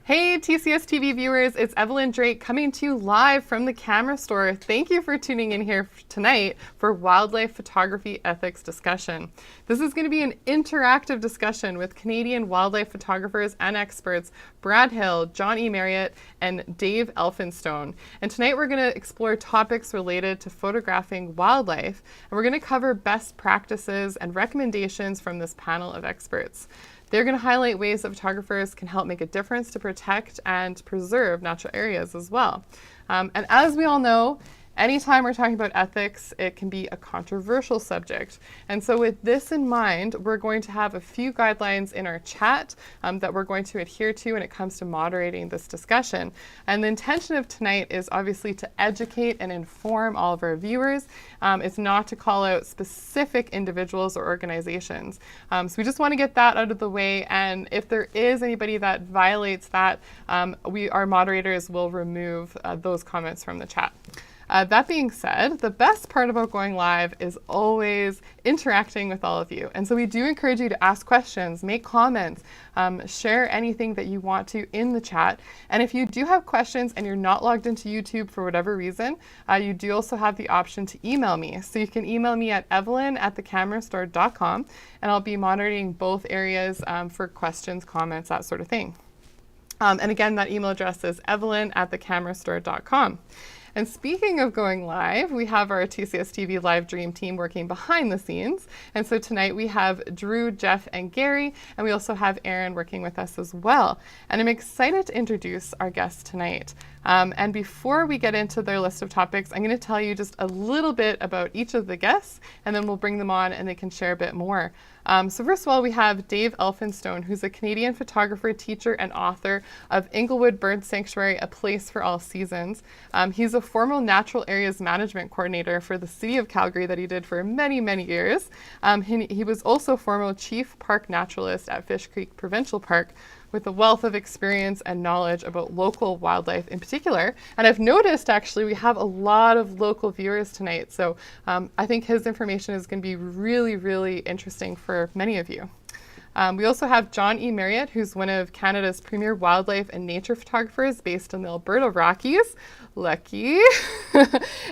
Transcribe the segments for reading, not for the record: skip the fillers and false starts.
Hey TCS TV viewers, it's Evelyn Drake coming to you live from the camera store. Thank you for tuning in here tonight for Wildlife Photography Ethics Discussion. This is going to be an interactive discussion with Canadian wildlife photographers and experts Brad Hill, John E. Marriott, and Dave Elphinstone. And tonight we're going to explore topics related to photographing wildlife, and we're going to cover best practices and recommendations from this panel of experts. They're going to highlight ways that photographers can help make a difference to protect and preserve natural areas as well. And as we all know, anytime we're talking about ethics, it can be a controversial subject. And so with this in mind, we're going to have a few guidelines in our chat that we're going to adhere to when it comes to moderating this discussion. And the intention of tonight is obviously to educate and inform all of our viewers. It's not to call out specific individuals or organizations. So we just want to get that out of the way. And if there is anybody that violates that, our moderators will remove those comments from the chat. That being said, the best part about going live is always interacting with all of you. And so we do encourage you to ask questions, make comments, share anything that you want to in the chat. And if you do have questions and you're not logged into YouTube for whatever reason, you do also have the option to email me. So you can email me at evelyn@thecamerastore.com, and I'll be monitoring both areas for questions, comments, that sort of thing. And again, that email address is evelyn@thecamerastore.com. And speaking of going live, we have our TCS TV Live Dream team working behind the scenes. And so tonight we have Drew, Jeff, and Gary, and we also have Aaron working with us as well. And I'm excited to introduce our guests tonight. And before we get into their list of topics, I'm going to tell you just a little bit about each of the guests, and then we'll bring them on and they can share a bit more. So first of all, we have Dave Elphinstone, who's a Canadian photographer, teacher, and author of Inglewood Bird Sanctuary, A Place for All Seasons. He's a former Natural Areas Management Coordinator for the City of Calgary that he did for many, many years. He was also former Chief Park Naturalist at Fish Creek Provincial Park, with a wealth of experience and knowledge about local wildlife in particular. And I've noticed actually we have a lot of local viewers tonight, so I think his information is going to be really, really interesting for many of you. We also have John E. Marriott, who's one of Canada's premier wildlife and nature photographers based in the Alberta Rockies. Lucky.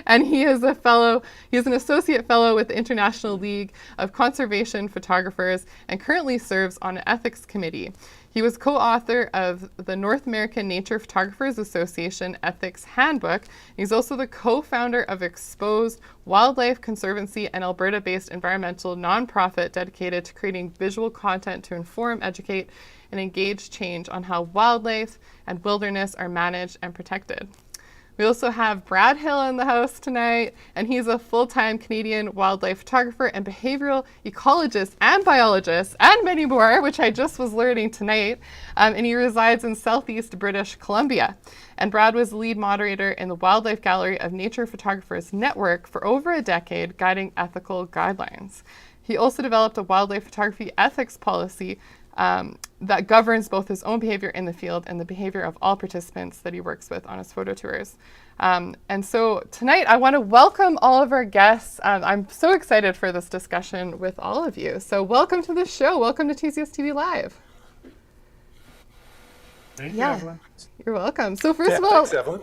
And he is an associate fellow with the International League of Conservation Photographers and currently serves on an ethics committee. He was co-author of the North American Nature Photographers Association Ethics Handbook. He's also the co-founder of Exposed Wildlife Conservancy, an Alberta-based environmental nonprofit dedicated to creating visual content to inform, educate, and engage change on how wildlife and wilderness are managed and protected. We also have Brad Hill in the house tonight, and he's a full-time Canadian wildlife photographer and behavioral ecologist and biologist and many more, which I just was learning tonight. And he resides in Southeast British Columbia. And Brad was the lead moderator in the Wildlife Gallery of Nature Photographers Network for over a decade, guiding ethical guidelines. He also developed a wildlife photography ethics policy that governs both his own behavior in the field and the behavior of all participants that he works with on his photo tours. And so tonight I want to welcome all of our guests. I'm so excited for this discussion with all of you. So welcome to the show. Welcome to TCS TV Live. Thank you, Evelyn. You're welcome. So first of all, thanks, Evelyn.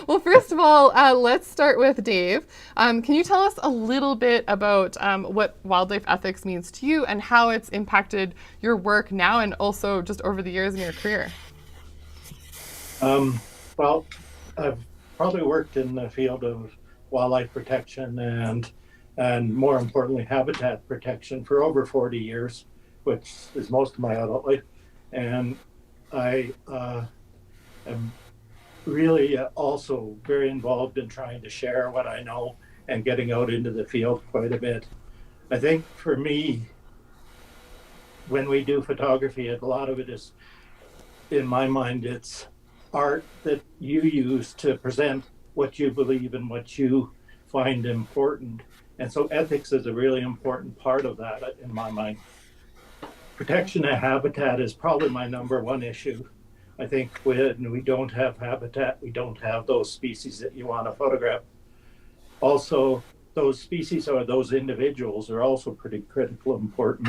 well, first of all, let's start with Dave. Can you tell us a little bit about what wildlife ethics means to you and how it's impacted your work now and also just over the years in your career? Well, I've probably worked in the field of wildlife protection and more importantly, habitat protection for over 40 years, which is most of my adult life. And I am really also very involved in trying to share what I know and getting out into the field quite a bit. I think for me, when we do photography, a lot of it is, in my mind, it's art that you use to present what you believe and what you find important. And so ethics is a really important part of that in my mind. Protection of habitat is probably my number one issue. I think when we don't have habitat, we don't have those species that you want to photograph. Also, those species or those individuals are also pretty critical and important.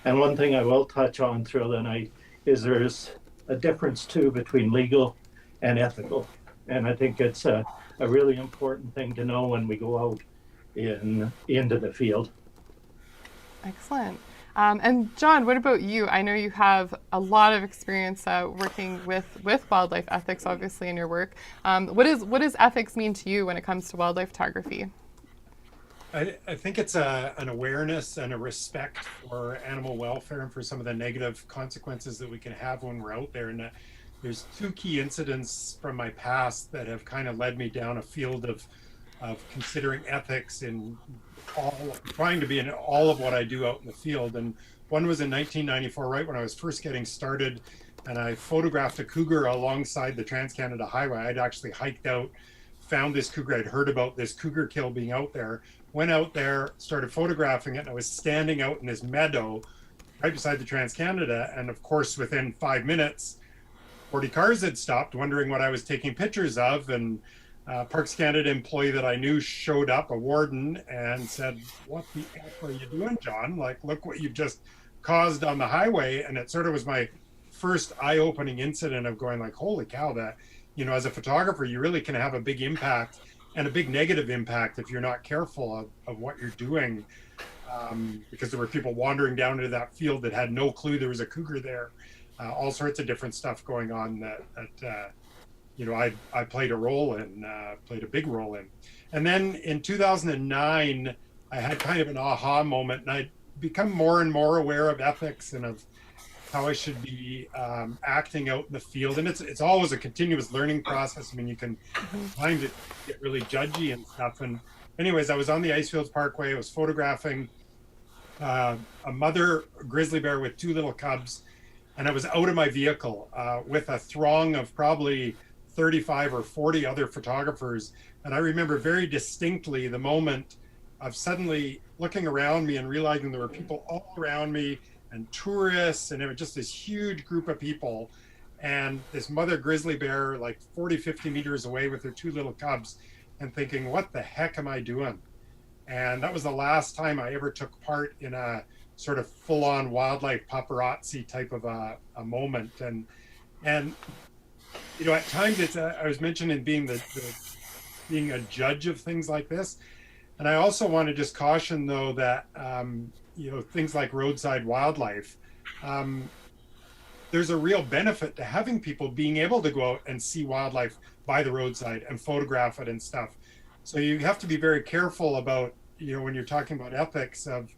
And one thing I will touch on through the night is there's a difference too between legal and ethical. And I think it's a really important thing to know when we go out into the field. Excellent. And John, what about you? I know you have a lot of experience working with wildlife ethics, obviously, in your work. What does ethics mean to you when it comes to wildlife photography? I think it's an awareness and a respect for animal welfare and for some of the negative consequences that we can have when we're out there. And there's two key incidents from my past that have kind of led me down a field of considering ethics in trying to be in all of what I do out in the field. And one was in 1994, right when I was first getting started, and I photographed a cougar alongside the Trans-Canada Highway. I'd actually hiked out, found this cougar. I'd heard about this cougar kill being out there, went out there, started photographing it, and I was standing out in this meadow right beside the Trans-Canada. And of course, within 5 minutes, 40 cars had stopped, wondering what I was taking pictures of. And Parks Canada employee that I knew showed up, a warden, and said, "What the F are you doing, John? Like, look what you've just caused on the highway." And it sort of was my first eye-opening incident of going like, holy cow, that, you know, as a photographer, you really can have a big impact and a big negative impact if you're not careful of what you're doing. Because there were people wandering down into that field that had no clue there was a cougar there. All sorts of different stuff going on that you know, I played a role in, played a big role in. And then in 2009, I had kind of an aha moment, and I'd become more and more aware of ethics and of how I should be acting out in the field. And it's always a continuous learning process. I mean, you can find it get really judgy and stuff. And anyways, I was on the Icefields Parkway, I was photographing a mother grizzly bear with 2 little cubs, and I was out of my vehicle with a throng of probably 35 or 40 other photographers. And I remember very distinctly the moment of suddenly looking around me and realizing there were people all around me and tourists, and it was just this huge group of people. And this mother grizzly bear, like 40, 50 meters away with her 2 little cubs, and thinking, what the heck am I doing? And that was the last time I ever took part in a sort of full-on wildlife paparazzi type of a moment. And you know, at times it's I was mentioning being being a judge of things like this. And I also want to just caution, though, that you know, things like roadside wildlife, there's a real benefit to having people being able to go out and see wildlife by the roadside and photograph it and stuff. So you have to be very careful about, you know, when you're talking about ethics of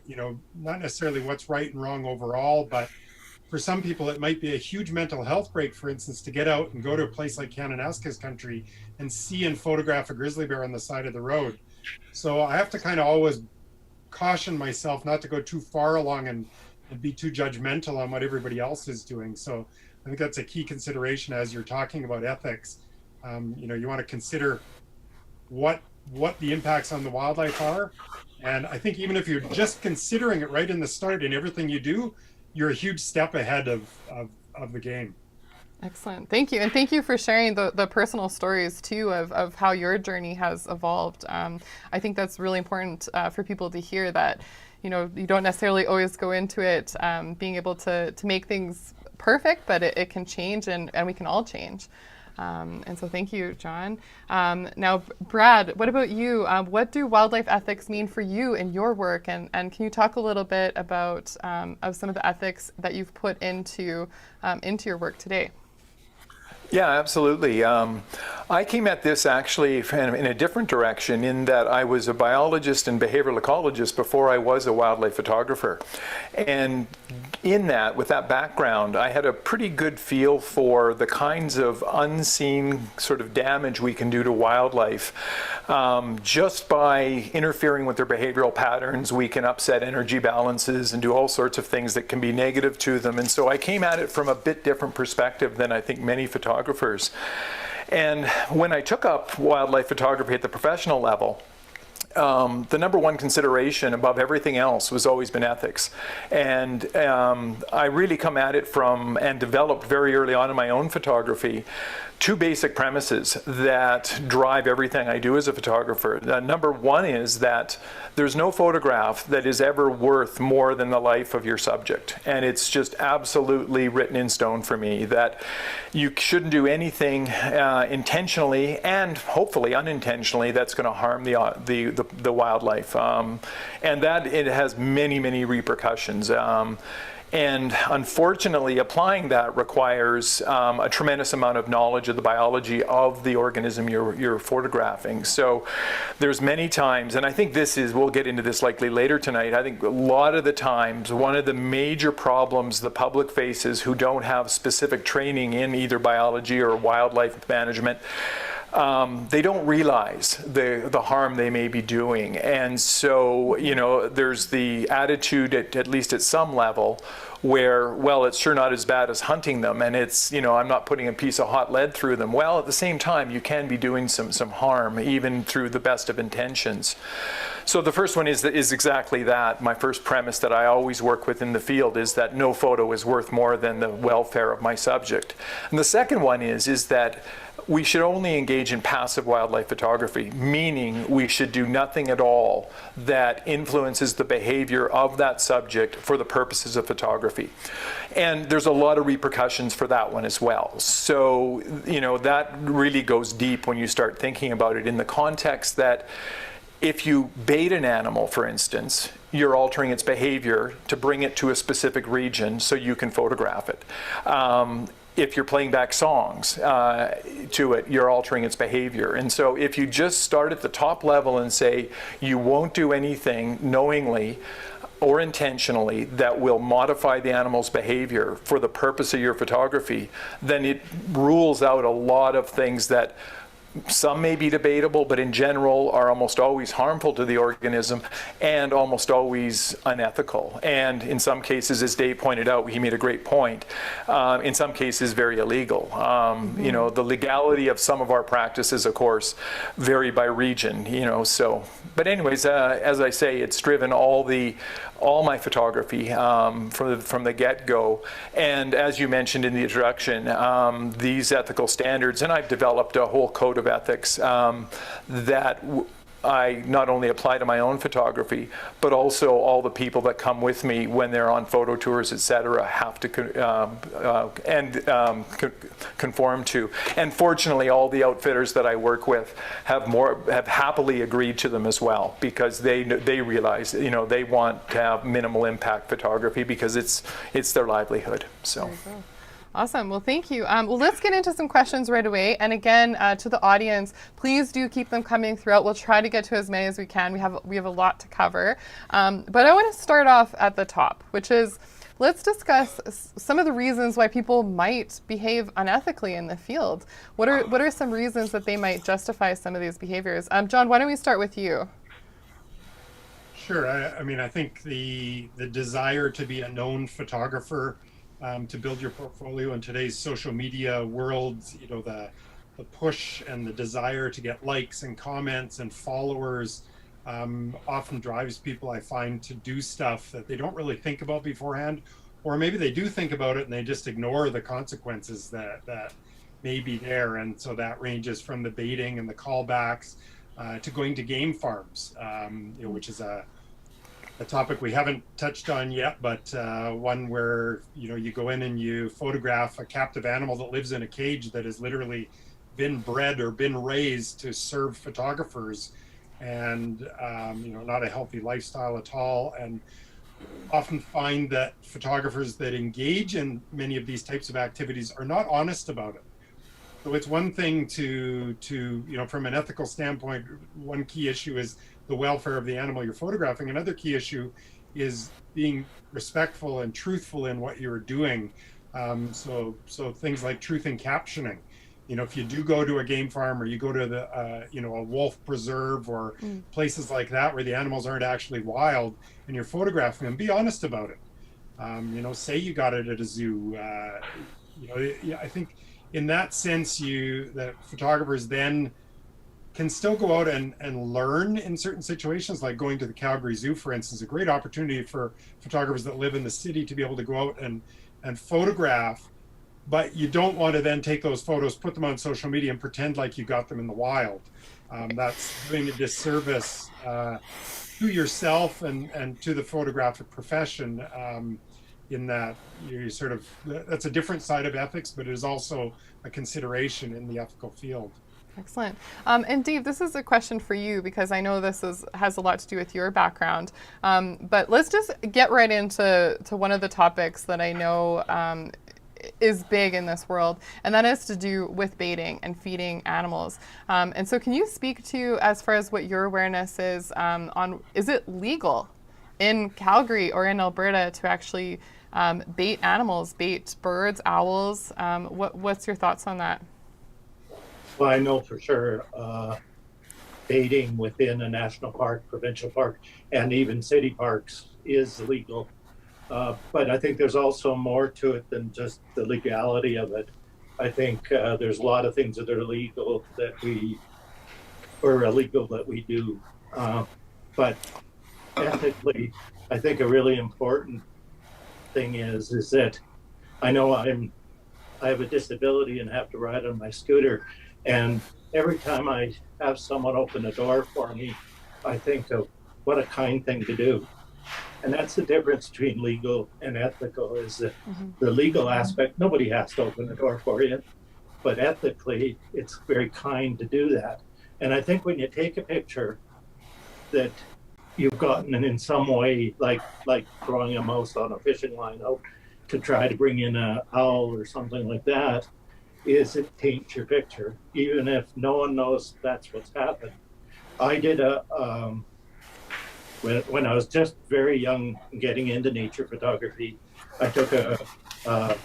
you know, not necessarily what's right and wrong overall, but for some people it might be a huge mental health break, for instance, to get out and go to a place like Kananaskis country and see and photograph a grizzly bear on the side of the road. So I have to kind of always caution myself not to go too far along and be too judgmental on what everybody else is doing. So I think that's a key consideration as you're talking about ethics. You know, you want to consider what the impacts on the wildlife are. And I think even if you're just considering it right in the start in everything you do, you're a huge step ahead of the game. Excellent. Thank you. And thank you for sharing the personal stories too of how your journey has evolved. I think that's really important for people to hear, that, you know, you don't necessarily always go into it being able to make things perfect, but it can change, and we can all change. And so thank you, John. Now, Brad, what about you? What do wildlife ethics mean for you in your work? And can you talk a little bit about of some of the ethics that you've put into your work today? Yeah, absolutely. I came at this actually in a different direction, in that I was a biologist and behavioral ecologist before I was a wildlife photographer. And in that, with that background, I had a pretty good feel for the kinds of unseen sort of damage we can do to wildlife. Just by interfering with their behavioral patterns, we can upset energy balances and do all sorts of things that can be negative to them. And so I came at it from a bit different perspective than I think many photographers. And when I took up wildlife photography at the professional level, the number one consideration above everything else was always been ethics. And I really come at it from, and developed very early on in my own photography, 2 basic premises that drive everything I do as a photographer. Number one is that there's no photograph that is ever worth more than the life of your subject. And it's just absolutely written in stone for me that you shouldn't do anything intentionally and hopefully unintentionally that's going to harm the wildlife. And that it has many, many repercussions. And unfortunately, applying that requires a tremendous amount of knowledge of the biology of the organism you're photographing. So there's many times, and I think we'll get into this likely later tonight, I think a lot of the times, one of the major problems the public faces who don't have specific training in either biology or wildlife management, they don't realize the harm they may be doing. And so, you know, there's the attitude, at least at some level, where, well, it's sure not as bad as hunting them, and it's, you know, I'm not putting a piece of hot lead through them. Well, at the same time, you can be doing some harm, even through the best of intentions. So the first one is exactly that. My first premise that I always work with in the field is that no photo is worth more than the welfare of my subject. And the second one is that we should only engage in passive wildlife photography, meaning we should do nothing at all that influences the behavior of that subject for the purposes of photography. And there's a lot of repercussions for that one as well. So, you know, that really goes deep when you start thinking about it in the context that if you bait an animal, for instance, you're altering its behavior to bring it to a specific region so you can photograph it. If you're playing back songs to it, you're altering its behavior. And so if you just start at the top level and say you won't do anything knowingly or intentionally that will modify the animal's behavior for the purpose of your photography, then it rules out a lot of things that some may be debatable, but in general are almost always harmful to the organism and almost always unethical. And in some cases, as Dave pointed out, he made a great point, in some cases very illegal. You know, the legality of some of our practices, of course, vary by region, you know, so. But anyways, as I say, it's driven all my photography from the get-go. And as you mentioned in the introduction, these ethical standards, and I've developed a whole code of ethics that I not only apply to my own photography, but also all the people that come with me when they're on photo tours, etc., have to conform to. And fortunately, all the outfitters that I work with have happily agreed to them as well, because they realize, you know, they want to have minimal impact photography because it's their livelihood. So. Awesome. Well, thank you. Well, let's get into some questions right away. And again, to the audience, please do keep them coming throughout. We'll try to get to as many as we can. We have a lot to cover. But I want to start off at the top, which is, let's discuss some of the reasons why people might behave unethically in the field. What are some reasons that they might justify some of these behaviors? John, why don't we start with you? Sure. I mean, I think the desire to be a known photographer, to build your portfolio in today's social media world, you know, the push and the desire to get likes and comments and followers often drives people, I find, to do stuff that they don't really think about beforehand, or maybe they do think about it and they just ignore the consequences that may be there. And so that ranges from the baiting and the callbacks to going to game farms, you know, which is a topic we haven't touched on yet, but one where, you know, you go in and you photograph a captive animal that lives in a cage that has literally been bred or been raised to serve photographers, and you know, not a healthy lifestyle at all. And often find that photographers that engage in many of these types of activities are not honest about it. So it's one thing to you know, from an ethical standpoint, one key issue is the welfare of the animal you're photographing. Another key issue is being respectful and truthful in what you're doing. So things like truth in captioning. You know, if you do go to a game farm or you go to the you know, a wolf preserve or places like that where the animals aren't actually wild and you're photographing them, be honest about it. You know, say you got it at a zoo. You know, I think in that sense, that photographers then can still go out and learn in certain situations, like going to the Calgary Zoo, for instance, a great opportunity for photographers that live in the city to be able to go out and photograph, but you don't want to then take those photos, put them on social media and pretend like you got them in the wild. That's doing a disservice to yourself and to the photographic profession, in that you sort of, that's a different side of ethics, but it is also a consideration in the ethical field. Excellent. And Dave, this is a question for you because I know this has a lot to do with your background. But let's just get right into one of the topics that I know is big in this world, and that is to do with baiting and feeding animals. And so can you speak to, as far as what your awareness is on, is it legal in Calgary or in Alberta to actually bait animals, bait birds, owls? What's your thoughts on that? Well, I know for sure baiting within a national park, provincial park, and even city parks is legal. But I think there's also more to it than just the legality of it. I think there's a lot of things that are illegal or illegal that we do. But ethically, I think a really important thing is that I know I have a disability and have to ride on my scooter. And every time I have someone open a door for me, I think of what a kind thing to do. And that's the difference between legal and ethical, is that the legal aspect, nobody has to open the door for you. But ethically, it's very kind to do that. And I think when you take a picture that you've gotten in some way, like throwing a mouse on a fishing line out to try to bring in an owl or something like that, is it taints your picture, even if no one knows that's what's happened. I did when I was just very young getting into nature photography, I took a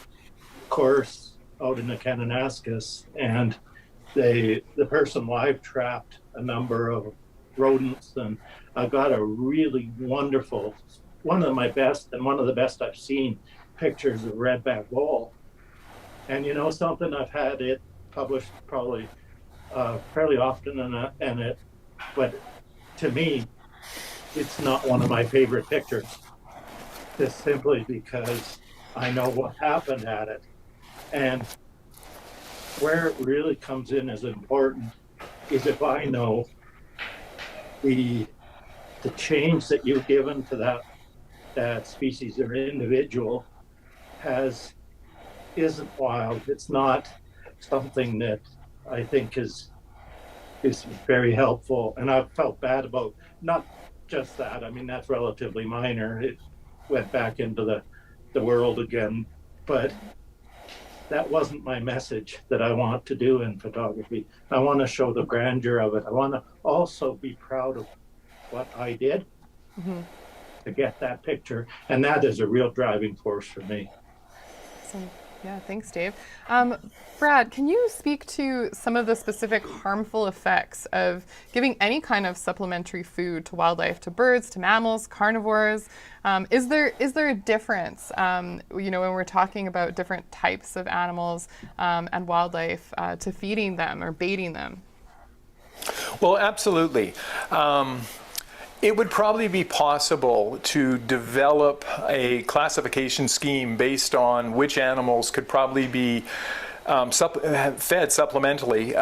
course out in the Kananaskis, and the person live trapped a number of rodents, and I've got a really wonderful, one of my best and one of the best I've seen pictures of redback vole. And you know something, I've had it published probably fairly often, but to me, it's not one of my favorite pictures, just simply because I know what happened at it. And where it really comes in as important is if I know the change that you've given to that species or individual isn't wild. It's not something that I think is very helpful. And I've felt bad about not just that. I mean, that's relatively minor. It went back into the world again, but that wasn't my message that I want to do in photography. I want to show the grandeur of it. I want to also be proud of what I did to get that picture. And that is a real driving force for me. Awesome. Yeah, thanks, Dave. Brad, can you speak to some of the specific harmful effects of giving any kind of supplementary food to wildlife, to birds, to mammals, carnivores? Is there a difference, when we're talking about different types of animals and wildlife to feeding them or baiting them? Well, absolutely. It would probably be possible to develop a classification scheme based on which animals could probably be fed supplementally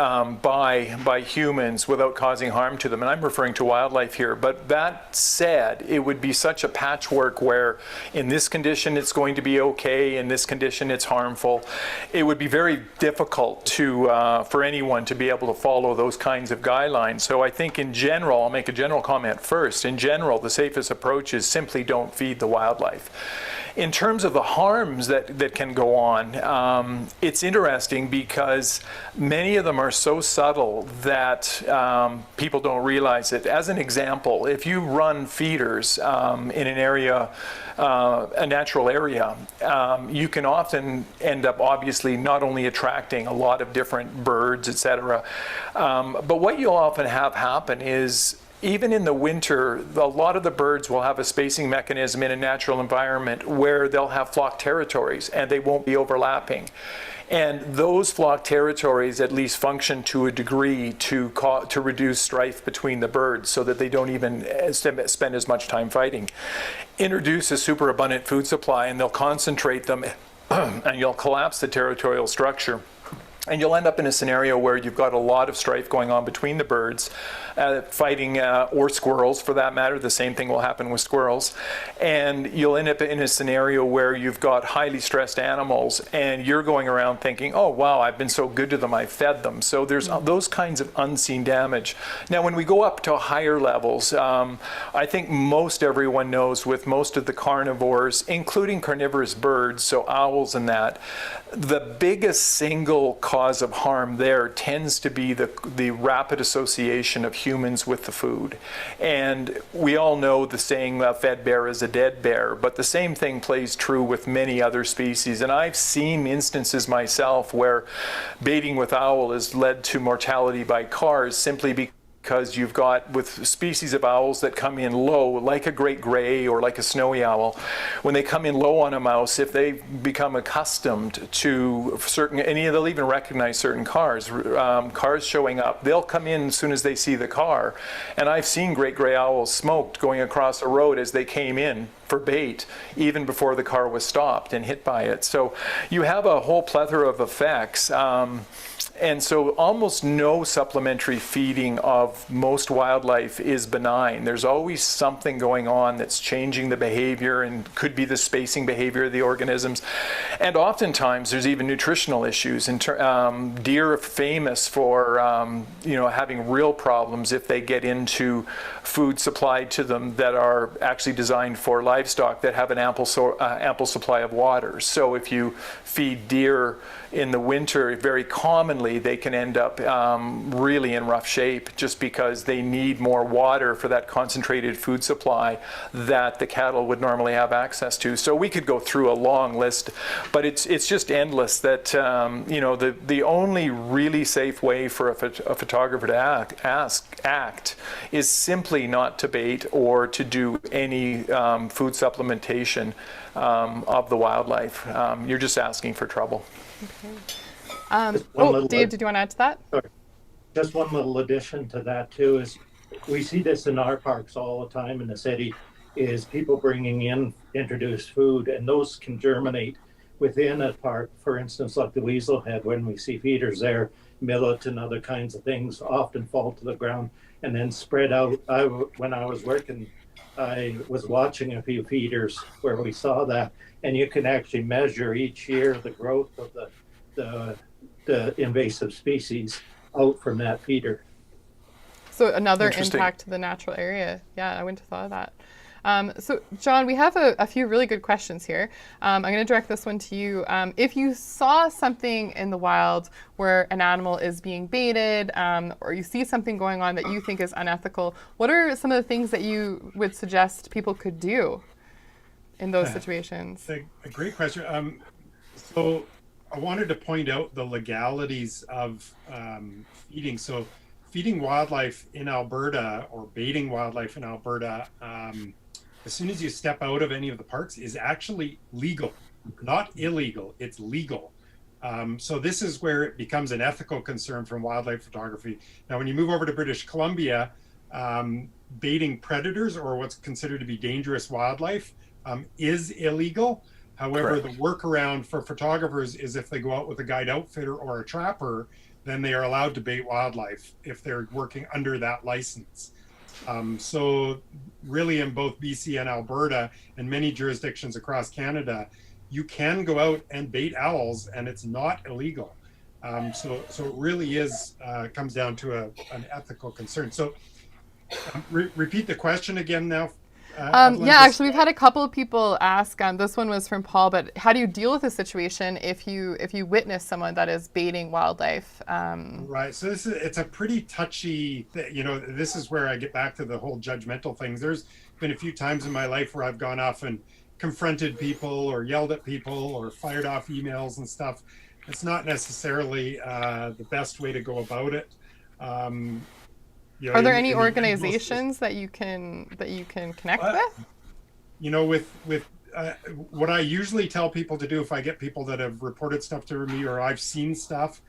by humans without causing harm to them. And I'm referring to wildlife here. But that said, it would be such a patchwork where in this condition it's going to be okay, in this condition it's harmful. It would be very difficult for anyone to be able to follow those kinds of guidelines. So I think in general, I'll make a general comment first. In general, the safest approach is simply don't feed the wildlife. In terms of the harms that can go on, it's interesting because many of them are so subtle that people don't realize it. As an example, if you run feeders in an area, a natural area, you can often end up obviously not only attracting a lot of different birds, etc., but what you'll often have happen is even in the winter, a lot of the birds will have a spacing mechanism in a natural environment where they'll have flock territories and they won't be overlapping. And those flock territories at least function to a degree to reduce strife between the birds so that they don't even spend as much time fighting. Introduce a superabundant food supply and they'll concentrate them and you'll collapse the territorial structure. And you'll end up in a scenario where you've got a lot of strife going on between the birds, fighting, or squirrels for that matter. The same thing will happen with squirrels. And you'll end up in a scenario where you've got highly stressed animals and you're going around thinking, oh, wow, I've been so good to them, I fed them. So there's those kinds of unseen damage. Now, when we go up to higher levels, I think most everyone knows with most of the carnivores, including carnivorous birds, so owls and that, the biggest single cause of harm there tends to be the rapid association of humans with the food. And we all know the saying, a fed bear is a dead bear, but the same thing plays true with many other species. And I've seen instances myself where baiting with owl has led to mortality by cars simply because you've got with species of owls that come in low, like a great gray or like a snowy owl, when they come in low on a mouse, if they become accustomed to they'll even recognize certain cars showing up, they'll come in as soon as they see the car. And I've seen great gray owls smoked going across the road as they came in for bait, even before the car was stopped and hit by it. So you have a whole plethora of effects. And so almost no supplementary feeding of most wildlife is benign. There's always something going on that's changing the behavior and could be the spacing behavior of the organisms. And oftentimes there's even nutritional issues. Deer are famous for having real problems if they get into food supplied to them that are actually designed for livestock that have an ample supply of water. So if you feed deer in the winter, very commonly sadly, they can end up really in rough shape just because they need more water for that concentrated food supply that the cattle would normally have access to. So we could go through a long list, but it's just endless that, the only really safe way for a photographer to act is simply not to bait or to do any food supplementation of the wildlife. You're just asking for trouble. Okay. Dave, did you want to add to that? Sorry. Just one little addition to that too is we see this in our parks all the time in the city, is people bringing in introduced food, and those can germinate within a park. For instance, like the Weasel Head, when we see feeders there, millet and other kinds of things often fall to the ground and then spread out. When I was working, I was watching a few feeders where we saw that, and you can actually measure each year the growth of the invasive species out from that feeder. So another impact to the natural area. Yeah, I wouldn't have thought of that. So John, we have a few really good questions here. I'm going to direct this one to you. If you saw something in the wild where an animal is being baited, or you see something going on that you think is unethical, what are some of the things that you would suggest people could do in those situations? A great question. So I wanted to point out the legalities of feeding. So feeding wildlife in Alberta or baiting wildlife in Alberta, as soon as you step out of any of the parks, is actually legal, not illegal. It's legal. So this is where it becomes an ethical concern from wildlife photography. Now, when you move over to British Columbia, baiting predators or what's considered to be dangerous wildlife is illegal. However, the workaround for photographers is if they go out with a guide outfitter or a trapper, then they are allowed to bait wildlife if they're working under that license. So really in both BC and Alberta and many jurisdictions across Canada, you can go out and bait owls and it's not illegal. So it really is, comes down to an ethical concern. So repeat the question again now. Yeah, actually, we've had a couple of people ask. This one was from Paul, but how do you deal with a situation if you witness someone that is baiting wildlife? Right. So it's a pretty touchy. This is where I get back to the whole judgmental things. There's been a few times in my life where I've gone off and confronted people or yelled at people or fired off emails and stuff. It's not necessarily the best way to go about it. Are there any organizations that you can connect with? With what I usually tell people to do if I get people that have reported stuff to me or I've seen stuff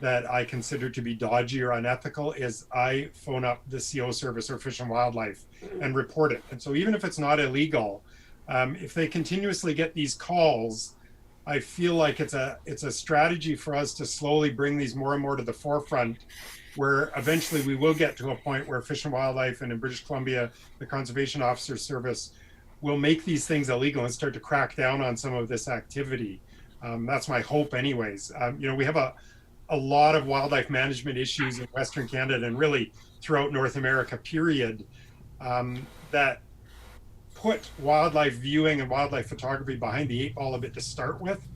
that I consider to be dodgy or unethical is I phone up the CO service or Fish and Wildlife and report it. And so even if it's not illegal, if they continuously get these calls, I feel like it's a strategy for us to slowly bring these more and more to the forefront, where eventually we will get to a point where Fish and Wildlife and in British Columbia, the Conservation Officer Service will make these things illegal and start to crack down on some of this activity. That's my hope anyways. We have a lot of wildlife management issues in Western Canada and really throughout North America, period, that put wildlife viewing and wildlife photography behind the eight ball a bit to start with.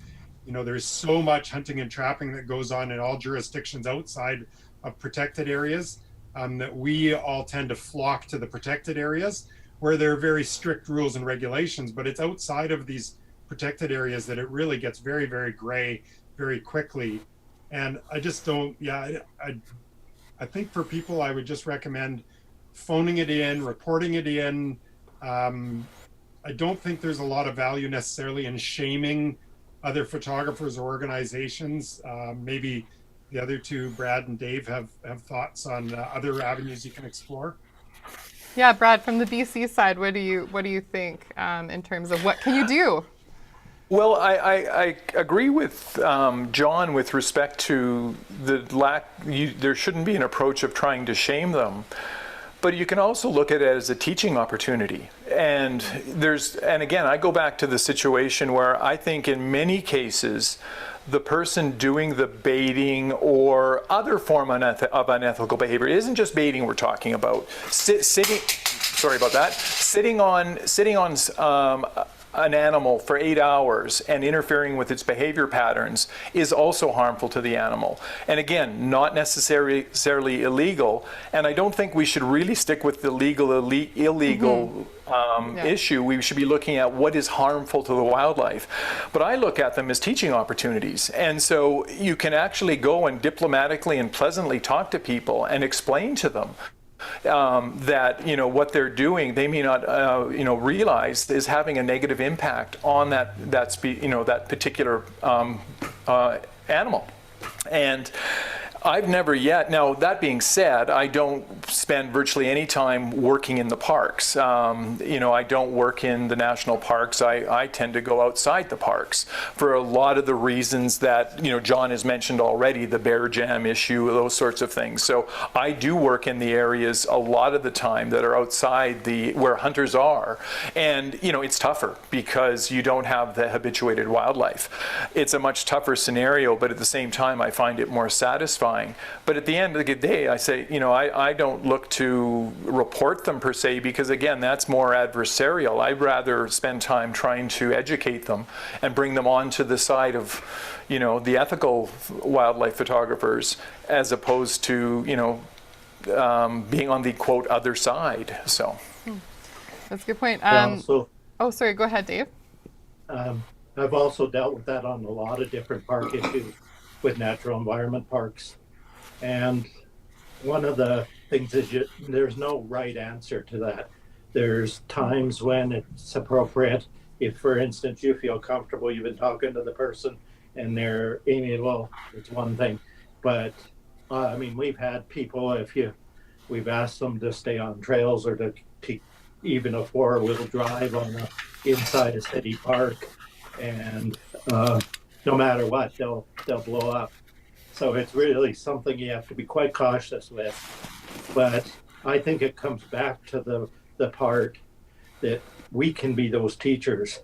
There's so much hunting and trapping that goes on in all jurisdictions outside of protected areas, that we all tend to flock to the protected areas where there are very strict rules and regulations, but it's outside of these protected areas that it really gets very, very gray very quickly. And I just don't, I think for people, I would just recommend phoning it in, reporting it in. I don't think there's a lot of value necessarily in shaming other photographers or organizations. Maybe the other two, Brad and Dave, have thoughts on other avenues you can explore. Yeah, Brad, from the BC side, what do you think in terms of what can you do? Well, I agree with John with respect to the there shouldn't be an approach of trying to shame them. But you can also look at it as a teaching opportunity. And again, I go back to the situation where I think in many cases, the person doing the baiting or other form of unethical behavior isn't just baiting we're talking about. Sitting on an animal for 8 hours and interfering with its behavior patterns is also harmful to the animal. And again, not necessarily illegal. And I don't think we should really stick with the legal, illegal issue. We should be looking at what is harmful to the wildlife. But I look at them as teaching opportunities. And so you can actually go and diplomatically and pleasantly talk to people and explain to them that what they're doing, they may not realize is having a negative impact on that particular animal. And I've never yet. Now, that being said, I don't spend virtually any time working in the parks. I don't work in the national parks. I tend to go outside the parks for a lot of the reasons that, John has mentioned already, the bear jam issue, those sorts of things. So I do work in the areas a lot of the time that are outside where hunters are. And, it's tougher because you don't have the habituated wildlife. It's a much tougher scenario, but at the same time, I find it more satisfying. But at the end of the day, I say, I don't look to report them per se, because again, that's more adversarial. I'd rather spend time trying to educate them and bring them onto the side of, the ethical wildlife photographers, as opposed to, being on the quote other side. So that's a good point. Oh, sorry, go ahead, Dave. I've also dealt with that on a lot of different park issues with natural environment parks. And one of the things is there's no right answer to that. There's times when it's appropriate. If, for instance, you feel comfortable, you've been talking to the person and they're amiable, it's one thing. But we've had people, we've asked them to stay on trails or to even a 4-wheel drive on inside a city park, and no matter what, they'll blow up. So it's really something you have to be quite cautious with. But I think it comes back to the part that we can be those teachers,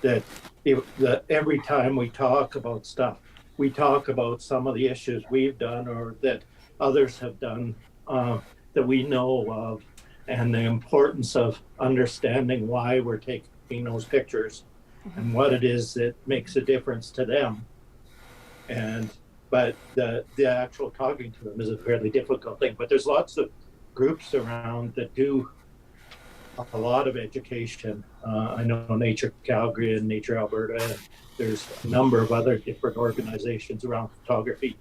that every time we talk about stuff, we talk about some of the issues we've done or that others have done that we know of, and the importance of understanding why we're taking those pictures and what it is that makes a difference to them. But the actual talking to them is a fairly difficult thing. But there's lots of groups around that do a lot of education. I know Nature Calgary and Nature Alberta, and there's a number of other different organizations around photography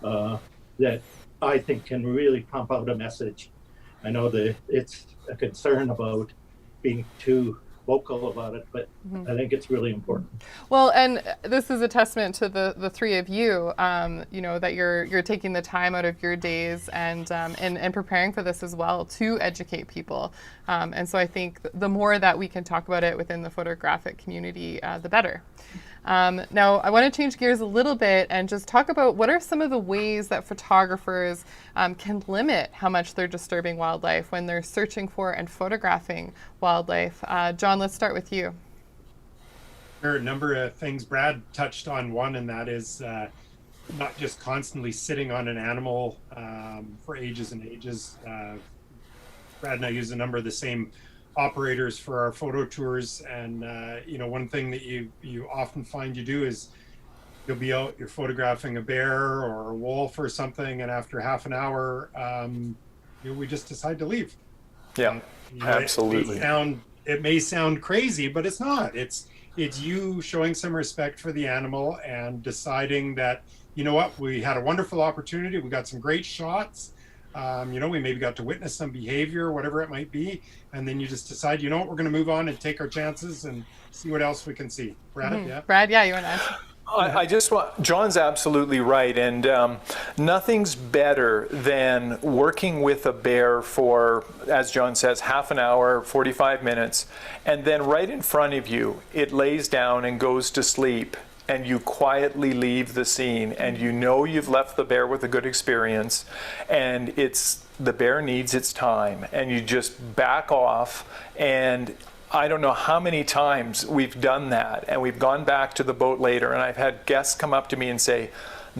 that I think can really pump out a message. I know that it's a concern about being too vocal about it, but I think it's really important. Well, and this is a testament to the three of you, that you're taking the time out of your days and preparing for this as well to educate people. And so I think the more that we can talk about it within the photographic community, the better. Now, I want to change gears a little bit and just talk about what are some of the ways that photographers can limit how much they're disturbing wildlife when they're searching for and photographing wildlife. John, let's start with you. There are a number of things. Brad touched on one, and that is not just constantly sitting on an animal for ages and ages. Brad and I use a number of the same operators for our photo tours, and one thing that you often find you do is you'll be out, you're photographing a bear or a wolf or something, and after half an hour we just decide to leave. Yeah, absolutely. It may sound crazy, but it's not. It's you showing some respect for the animal and deciding that, you know what, we had a wonderful opportunity, we got some great shots. We maybe got to witness some behavior, whatever it might be, and then you just decide, we're going to move on and take our chances and see what else we can see. Brad, yeah? Brad, yeah, you want to answer? I just want, John's absolutely right, and nothing's better than working with a bear for, as John says, half an hour, 45 minutes, and then right in front of you, it lays down and goes to sleep, and you quietly leave the scene, and you've left the bear with a good experience, and the bear needs its time, and you just back off. And I don't know how many times we've done that, and we've gone back to the boat later, and I've had guests come up to me and say,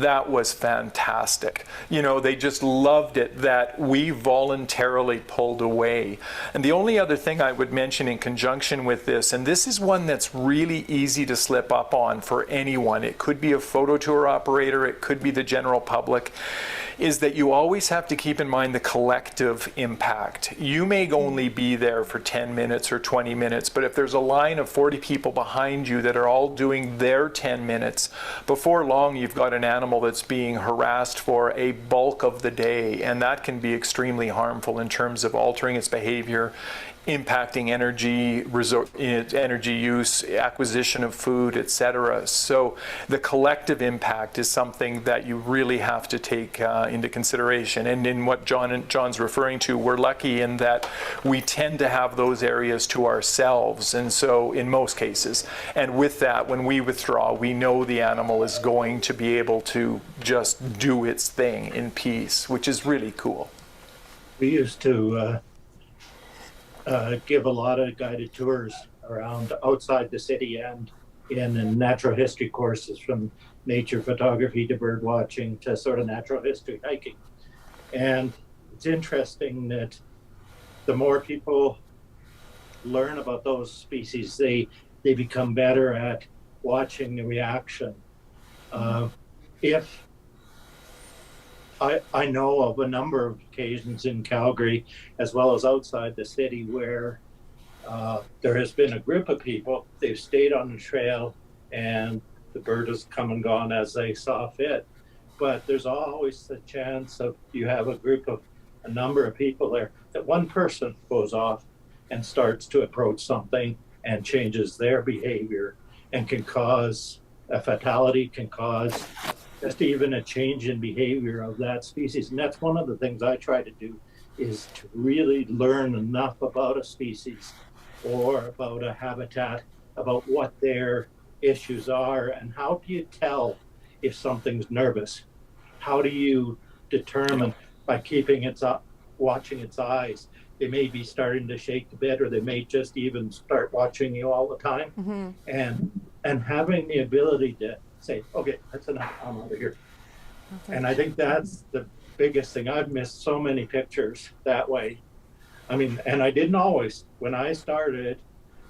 that was fantastic. You know, they just loved it that we voluntarily pulled away. And the only other thing I would mention in conjunction with this, and this is one that's really easy to slip up on for anyone, it could be a photo tour operator, it could be the general public, is that you always have to keep in mind the collective impact. You may only be there for 10 minutes or 20 minutes, but if there's a line of 40 people behind you that are all doing their 10 minutes, before long you've got an animal that's being harassed for a bulk of the day, and that can be extremely harmful in terms of altering its behavior, impacting energy use, acquisition of food, etc. So the collective impact is something that you really have to take into consideration. And in what John's referring to, we're lucky in that we tend to have those areas to ourselves, and so in most cases. And with that, when we withdraw, we know the animal is going to be able to just do its thing in peace, which is really cool. We used to give a lot of guided tours around outside the city and in natural history courses, from nature photography to bird watching to sort of natural history hiking. And it's interesting that the more people learn about those species, they become better at watching the reaction. If I know of a number of occasions in Calgary, as well as outside the city, where there has been a group of people, they've stayed on the trail, and the bird has come and gone as they saw fit. But there's always the chance of you have a number of people there, that one person goes off and starts to approach something and changes their behavior, and can cause a fatality, can cause just even a change in behavior of that species. And that's one of the things I try to do, is to really learn enough about a species or about a habitat, about what their issues are, and how do you tell if something's nervous? How do you determine, by keeping watching its eyes? They may be starting to shake a bit, or they may just even start watching you all the time. Mm-hmm. And having the ability to say, okay, that's enough, I'm out of here. Okay. And I think that's the biggest thing. I've missed so many pictures that way. I mean, and I didn't always. When I started,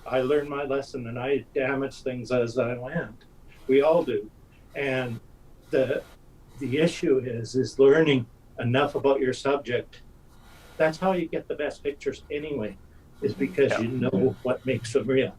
I learned my lesson, and I damaged things as I went. We all do. And the issue is learning enough about your subject. That's how you get the best pictures anyway, is because you know what makes them real.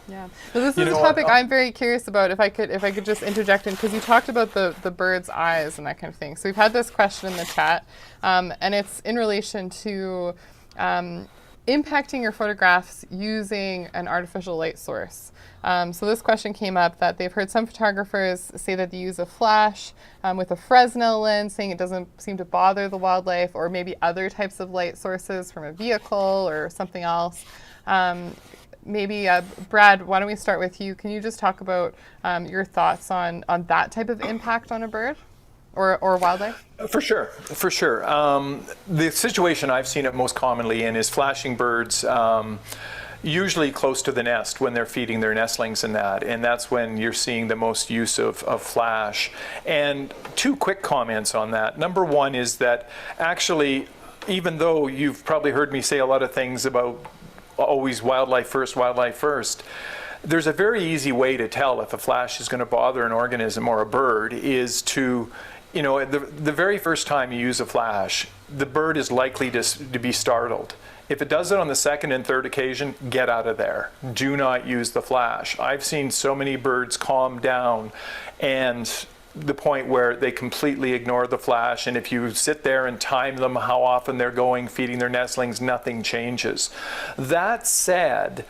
Yeah. So this is a topic I'm very curious about. If I could just interject in, because you talked about the bird's eyes and that kind of thing. So we've had this question in the chat, and it's in relation to impacting your photographs using an artificial light source. So this question came up that they've heard some photographers say that they use a flash with a Fresnel lens, saying it doesn't seem to bother the wildlife, or maybe other types of light sources from a vehicle or something else. Maybe, Brad, why don't we start with you? Can you just talk about your thoughts on that type of impact on a bird or wildlife? For sure. The situation I've seen it most commonly in is flashing birds, usually close to the nest when they're feeding their nestlings and that's when you're seeing the most use of flash. And two quick comments on that. Number one is that actually, even though you've probably heard me say a lot of things about always wildlife first, there's a very easy way to tell if a flash is going to bother an organism or a bird, is to, the very first time you use a flash, the bird is likely to be startled. If it does it on the second and third occasion, get out of there. Do not use the flash. I've seen so many birds calm down, and the point where they completely ignore the flash, and if you sit there and time them how often they're going feeding their nestlings, nothing changes. That said,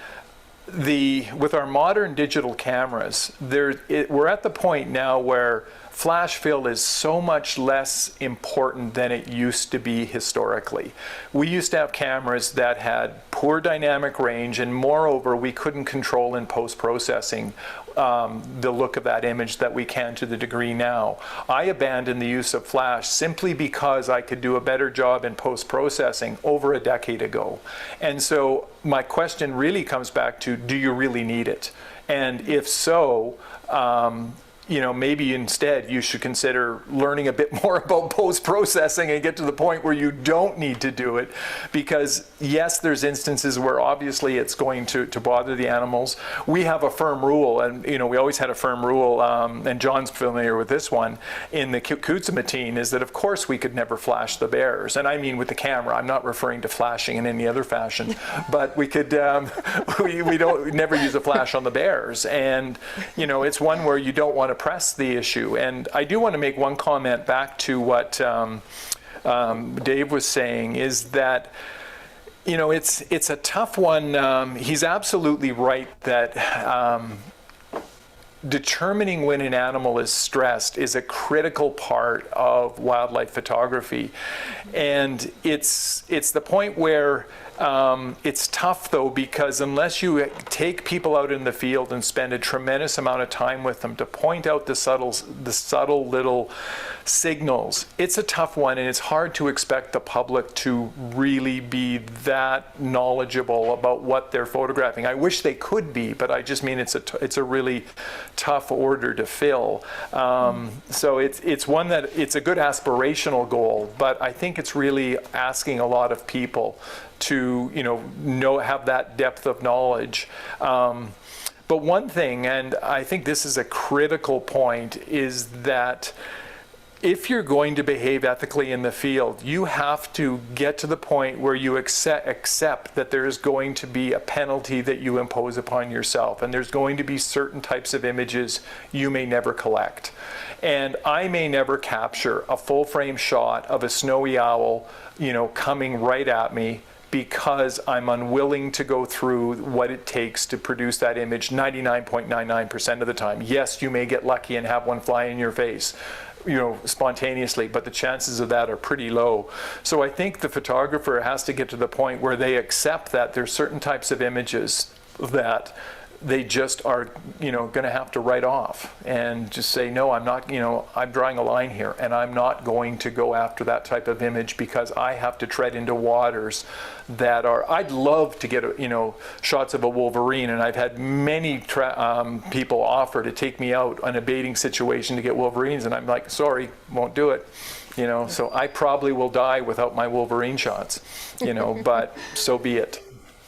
with our modern digital cameras, we're at the point now where flash fill is so much less important than it used to be historically. We used to have cameras that had poor dynamic range, and moreover, we couldn't control in post-processing the look of that image that we can to the degree now. I abandoned the use of flash simply because I could do a better job in post-processing over a decade ago. And so my question really comes back to, do you really need it? And if so, maybe instead you should consider learning a bit more about post-processing and get to the point where you don't need to do it. Because yes, there's instances where obviously it's going to bother the animals. We have a firm rule, and we always had a firm rule, and John's familiar with this one, in the Kutsumatine, is that of course we could never flash the bears. And I mean with the camera, I'm not referring to flashing in any other fashion, but we could, we don't never use a flash on the bears. And it's one where you don't want to press the issue. And I do want to make one comment back to what Dave was saying, is that it's a tough one. He's absolutely right that determining when an animal is stressed is a critical part of wildlife photography. And it's the point where it's tough, though, because unless you take people out in the field and spend a tremendous amount of time with them to point out the subtle little signals, it's a tough one, and it's hard to expect the public to really be that knowledgeable about what they're photographing. I wish they could be, but I just mean it's a really tough order to fill. So it's one that it's a good aspirational goal, but I think it's really asking a lot of people to have that depth of knowledge. But one thing, and I think this is a critical point, is that if you're going to behave ethically in the field, you have to get to the point where you accept that there's going to be a penalty that you impose upon yourself, and there's going to be certain types of images you may never collect. And I may never capture a full frame shot of a snowy owl, coming right at me, because I'm unwilling to go through what it takes to produce that image 99.99% of the time. Yes, you may get lucky and have one fly in your face, spontaneously, but the chances of that are pretty low. So I think the photographer has to get to the point where they accept that there's certain types of images that they just are, going to have to write off and just say, no, I'm not, I'm drawing a line here, and I'm not going to go after that type of image because I have to tread into waters that are, I'd love to get, shots of a wolverine, and I've had many people offer to take me out on a baiting situation to get wolverines, and I'm like, sorry, won't do it. So I probably will die without my wolverine shots, but so be it.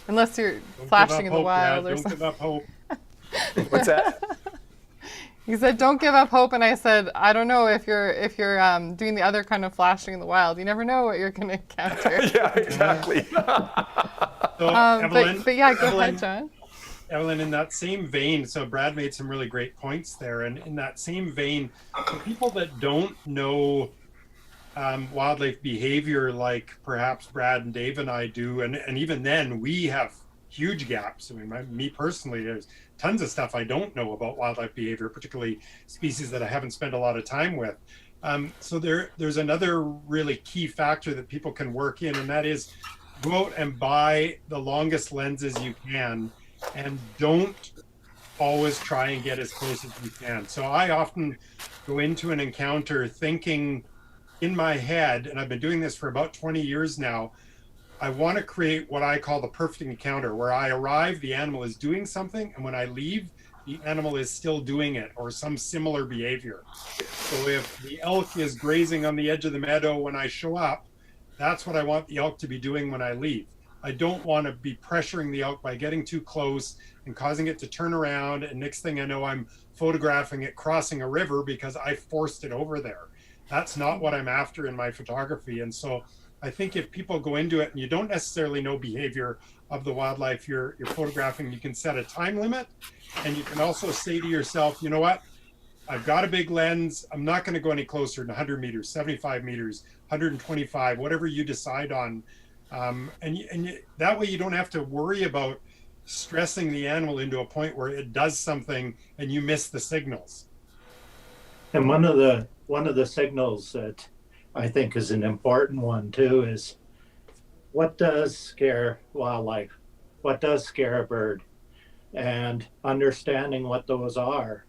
Unless you're flashing in the wild or something. Don't give up hope. What's that? You said don't give up hope, and I said I don't know if you're doing the other kind of flashing in the wild. You never know what you're going to encounter. Yeah, exactly. So, Evelyn, but yeah, go ahead, John. Evelyn, in that same vein, so Brad made some really great points there, and in that same vein, for people that don't know wildlife behavior like perhaps Brad and Dave and I do, and even then we have huge gaps. I mean, me personally, there's tons of stuff I don't know about wildlife behavior, particularly species that I haven't spent a lot of time with. So there's another really key factor that people can work in, and that is go out and buy the longest lenses you can, and don't always try and get as close as you can. So I often go into an encounter thinking in my head, and I've been doing this for about 20 years now, I want to create what I call the perfect encounter, where I arrive, the animal is doing something, and when I leave, the animal is still doing it, or some similar behavior. So if the elk is grazing on the edge of the meadow when I show up, that's what I want the elk to be doing when I leave. I don't want to be pressuring the elk by getting too close and causing it to turn around, and next thing I know, I'm photographing it crossing a river because I forced it over there. That's not what I'm after in my photography. And so I think if people go into it and you don't necessarily know behavior of the wildlife you're photographing, you can set a time limit, and you can also say to yourself, you know what, I've got a big lens, I'm not going to go any closer than 100 meters, 75 meters, 125, whatever you decide on. That way you don't have to worry about stressing the animal into a point where it does something and you miss the signals. And one of the signals that I think is an important one too is what does scare wildlife? What does scare a bird? And understanding what those are.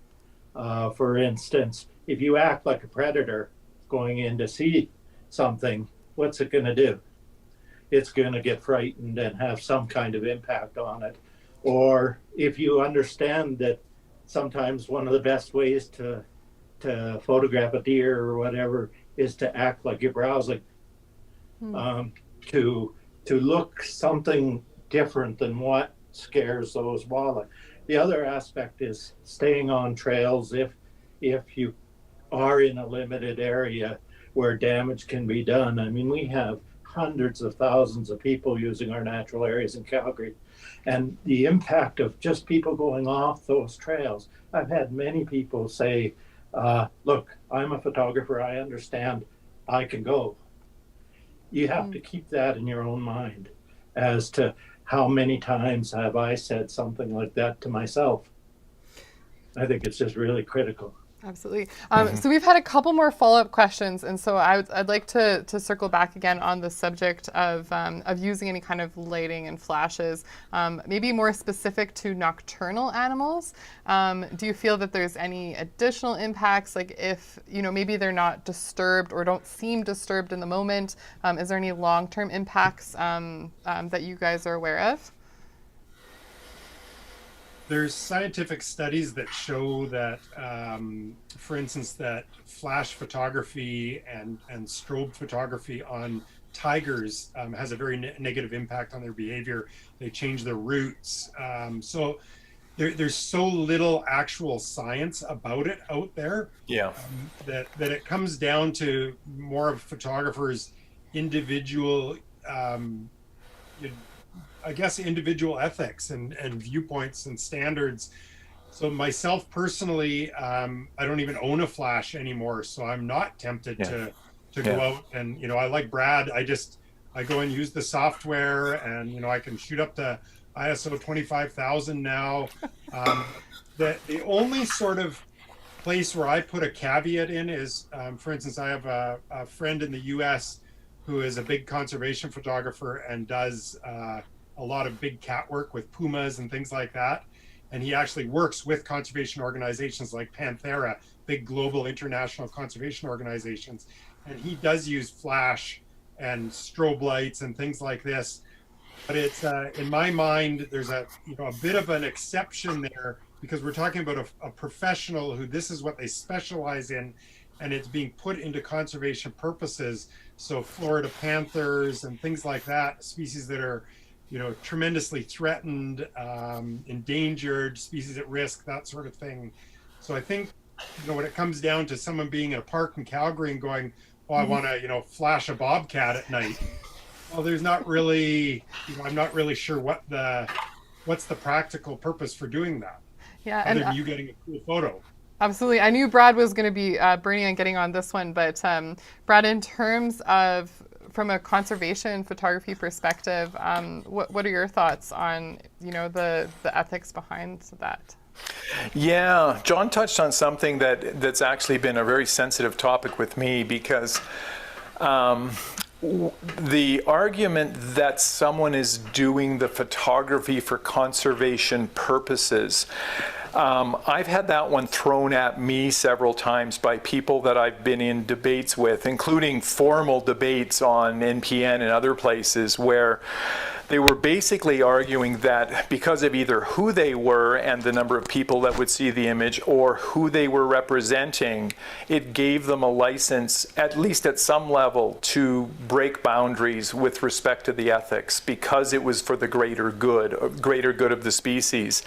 For instance, if you act like a predator going in to see something, what's it going to do? It's going to get frightened and have some kind of impact on it. Or if you understand that sometimes one of the best ways to to photograph a deer or whatever is to act like you're browsing, to look something different than what scares those wildlife. The other aspect is staying on trails if you are in a limited area where damage can be done. I mean, we have hundreds of thousands of people using our natural areas in Calgary, and the impact of just people going off those trails. I've had many people say, look, I'm a photographer, I understand, I can go. You have to keep that in your own mind as to how many times have I said something like that to myself. I think it's just really critical. Absolutely. So we've had a couple more follow-up questions, and so I'd like to circle back again on the subject of using any kind of lighting and flashes, maybe more specific to nocturnal animals. Do you feel that there's any additional impacts, like if, maybe they're not disturbed or don't seem disturbed in the moment? Is there any long-term impacts that you guys are aware of? There's scientific studies that show that, for instance, that flash photography and strobe photography on tigers has a very negative impact on their behavior. They change their routes. So there's so little actual science about it out there. Yeah. That it comes down to more of photographers' individual individual ethics and viewpoints and standards. So myself personally, I don't even own a flash anymore, so I'm not tempted to go out and, I like Brad, I go and use the software, and I can shoot up to ISO 25,000 now. The only sort of place where I put a caveat in is, for instance, I have a friend in the US who is a big conservation photographer and does a lot of big cat work with pumas and things like that. And he actually works with conservation organizations like Panthera, big global international conservation organizations. And he does use flash and strobe lights and things like this. But it's, in my mind, there's a bit of an exception there, because we're talking about a professional who this is what they specialize in, and it's being put into conservation purposes. So Florida panthers and things like that, species that are tremendously threatened, endangered, species at risk, that sort of thing. So I think, when it comes down to someone being in a park in Calgary and going, oh, I want to, flash a bobcat at night. Well, there's not really, I'm not really sure what's the practical purpose for doing that. Yeah, other than you getting a cool photo. Absolutely. I knew Brad was going to be burning on getting on this one, but Brad, in terms of from a conservation photography perspective, what are your thoughts on the ethics behind that? Yeah, John touched on something that's actually been a very sensitive topic with me, because the argument that someone is doing the photography for conservation purposes, I've had that one thrown at me several times by people that I've been in debates with, including formal debates on NPN and other places, where they were basically arguing that because of either who they were and the number of people that would see the image, or who they were representing, it gave them a license, at least at some level, to break boundaries with respect to the ethics, because it was for the greater good of the species.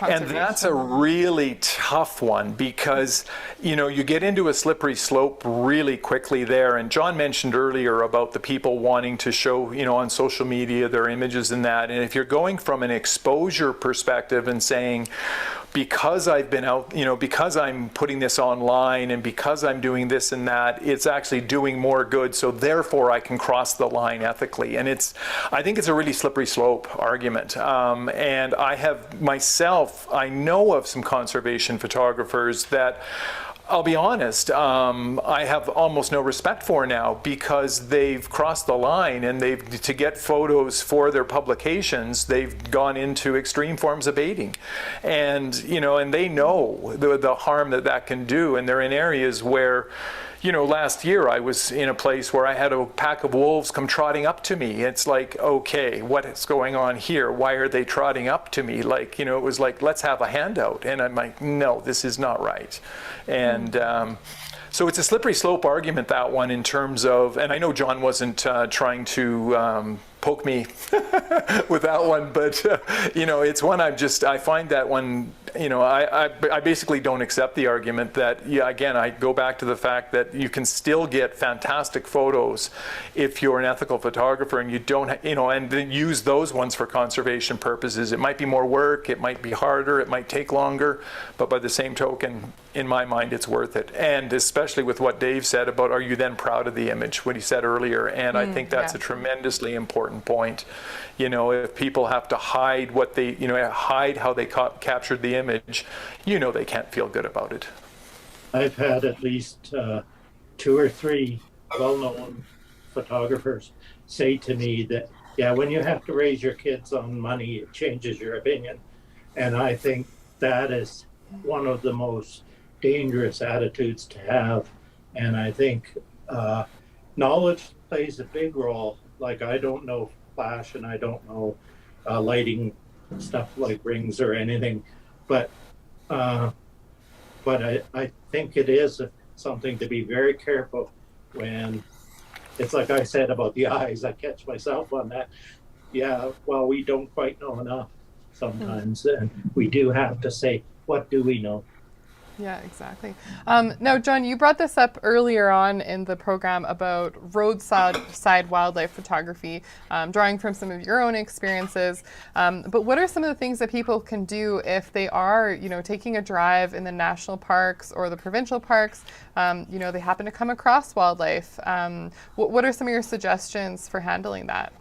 And that's a really tough one, because you get into a slippery slope really quickly there. And John mentioned earlier about the people wanting to show on social media their images and that. And if you're going from an exposure perspective and saying, because I've been out, because I'm putting this online and because I'm doing this and that, it's actually doing more good, so therefore I can cross the line ethically. And I think it's a really slippery slope argument. And I have myself, I know of some conservation photographers that, I'll be honest, I have almost no respect for now, because they've crossed the line, and to get photos for their publications, they've gone into extreme forms of baiting. And, and they know the harm that can do, and they're in areas where, last year I was in a place where I had a pack of wolves come trotting up to me. It's like, okay, what is going on here? Why are they trotting up to me? Like, it was like, let's have a handout. And I'm like, no, this is not right. And so it's a slippery slope argument, that one, in terms of, and I know John wasn't trying to poke me with that one, but it's one I find that one, I basically don't accept the argument that, again, I go back to the fact that you can still get fantastic photos if you're an ethical photographer and you don't, and then use those ones for conservation purposes. It might be more work, it might be harder, it might take longer, but by the same token, in my mind, it's worth it. And especially with what Dave said about, are you then proud of the image, what he said earlier, and I think that's a tremendously important point. If people have to hide what they, hide how they captured the image, they can't feel good about it. I've had at least 2 or 3 well-known photographers say to me that, yeah, when you have to raise your kids on money, it changes your opinion. And I think that is one of the most dangerous attitudes to have. And I think knowledge plays a big role. Like, I don't know flash and I don't know lighting stuff like rings or anything, but I think it is something to be very careful when it's like I said about the eyes. I catch myself on that. Yeah, well, we don't quite know enough sometimes, and we do have to say, what do we know? Yeah, exactly. Now, John, you brought this up earlier on in the program about roadside wildlife photography, drawing from some of your own experiences. But what are some of the things that people can do if they are, taking a drive in the national parks or the provincial parks? They happen to come across wildlife. What are some of your suggestions for handling that?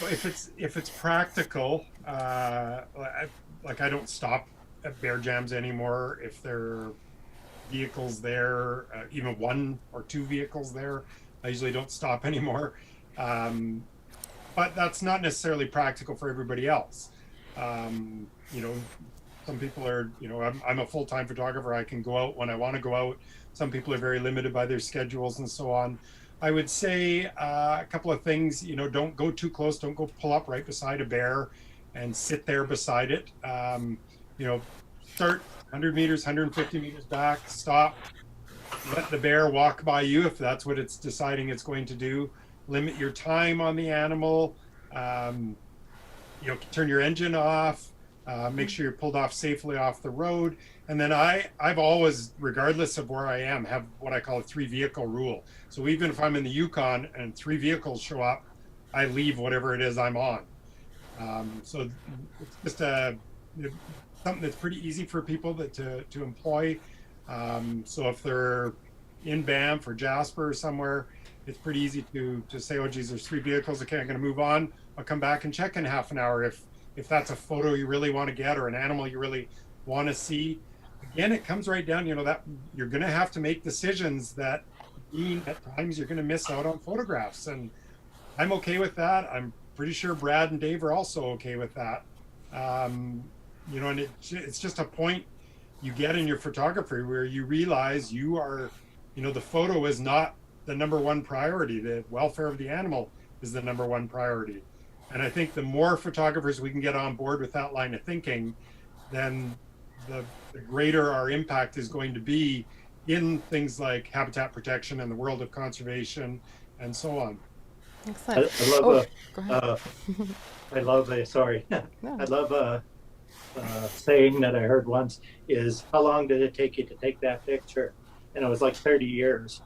If it's practical, I don't stop at bear jams anymore. If there are vehicles there, even 1 or 2 vehicles there, I usually don't stop anymore. But that's not necessarily practical for everybody else. Some people are, I'm a full-time photographer. I can go out when I want to go out. Some people are very limited by their schedules and so on. I would say a couple of things, don't go too close. Don't go pull up right beside a bear and sit there beside it. Start 100 meters, 150 meters back, stop, let the bear walk by you if that's what it's deciding it's going to do. Limit your time on the animal. Turn your engine off. Make sure you're pulled off safely off the road. And then I've always, regardless of where I am, have what I call a 3-vehicle rule. So even if I'm in the Yukon and 3 vehicles show up, I leave whatever it is I'm on. So it's just something that's pretty easy for people to employ. So if they're in Banff or Jasper or somewhere, it's pretty easy to say, oh geez, there's 3 vehicles. Okay, I'm going to move on. I'll come back and check in half an hour if that's a photo you really want to get or an animal you really want to see. Again, it comes right down, that you're going to have to make decisions that mean at times you're going to miss out on photographs. And I'm okay with that. I'm pretty sure Brad and Dave are also okay with that. And it's just a point you get in your photography where you realize you are, the photo is not the number one priority. The welfare of the animal is the number one priority. And I think the more photographers we can get on board with that line of thinking, then the greater our impact is going to be in things like habitat protection and the world of conservation and so on. Excellent. I love a saying that I heard once is, how long did it take you to take that picture? And it was like 30 years.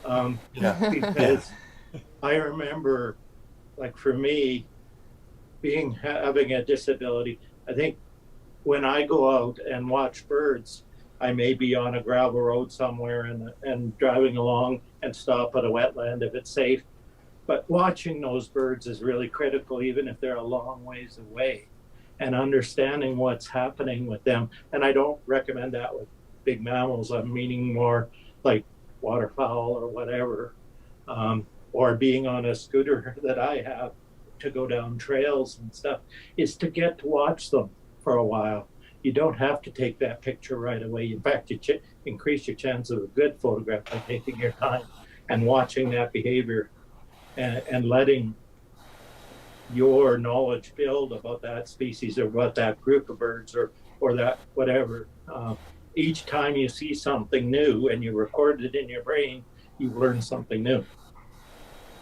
Because I remember, like for me, having a disability, I think when I go out and watch birds, I may be on a gravel road somewhere and driving along and stop at a wetland if it's safe. But watching those birds is really critical, even if they're a long ways away, and understanding what's happening with them. And I don't recommend that with big mammals. I'm meaning more like waterfowl or whatever, or being on a scooter that I have to go down trails and stuff, is to get to watch them for a while you don't have to take that picture right away. In fact, you increase your chance of a good photograph by taking your time and watching that behavior, and letting your knowledge build about that species or about that group of birds, or that whatever. Each time you see something new and you record it in your brain, you learn something new.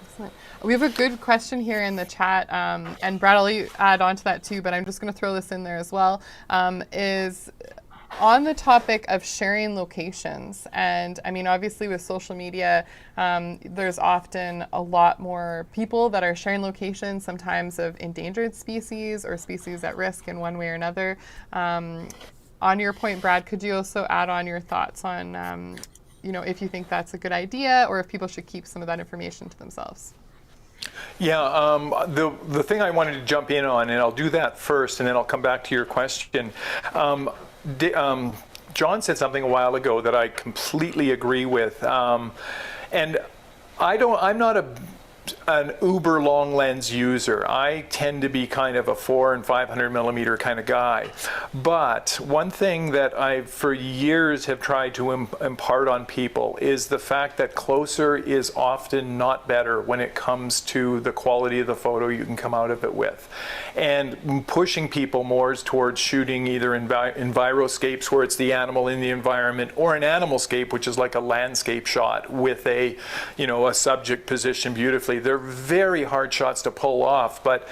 Excellent. We have a good question here in the chat, and Brad, I'll let you add on to that too, but I'm just going to throw this in there as well, is on the topic of sharing locations. And I mean, obviously with social media, there's often a lot more people that are sharing locations, sometimes of endangered species or species at risk in one way or another. On your point, Brad, could you also add on your thoughts on, if you think that's a good idea or if people should keep some of that information to themselves? Yeah, the thing I wanted to jump in on, and I'll do that first, and then I'll come back to your question. John said something a while ago that I completely agree with, and I'm not an uber long lens user. I tend to be kind of a 400 and 500 millimeter kind of guy. But one thing that I for years have tried to impart on people is the fact that closer is often not better when it comes to the quality of the photo you can come out of it with. And pushing people more towards shooting either enviroscapes where it's the animal in the environment, or an animalscape, which is like a landscape shot with a subject positioned beautifully. They're very hard shots to pull off, but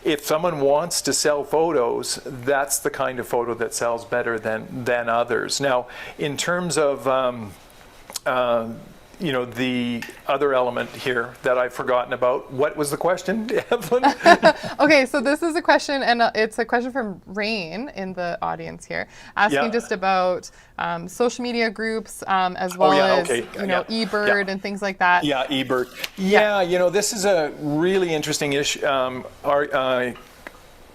if someone wants to sell photos, that's the kind of photo that sells better than others. Now, in terms of the other element here that I've forgotten about. What was the question, Evelyn? Okay, so this is a question, and it's a question from Rain in the audience here, asking just about social media groups, as well as eBird and things like that. Yeah, eBird. Yeah, this is a really interesting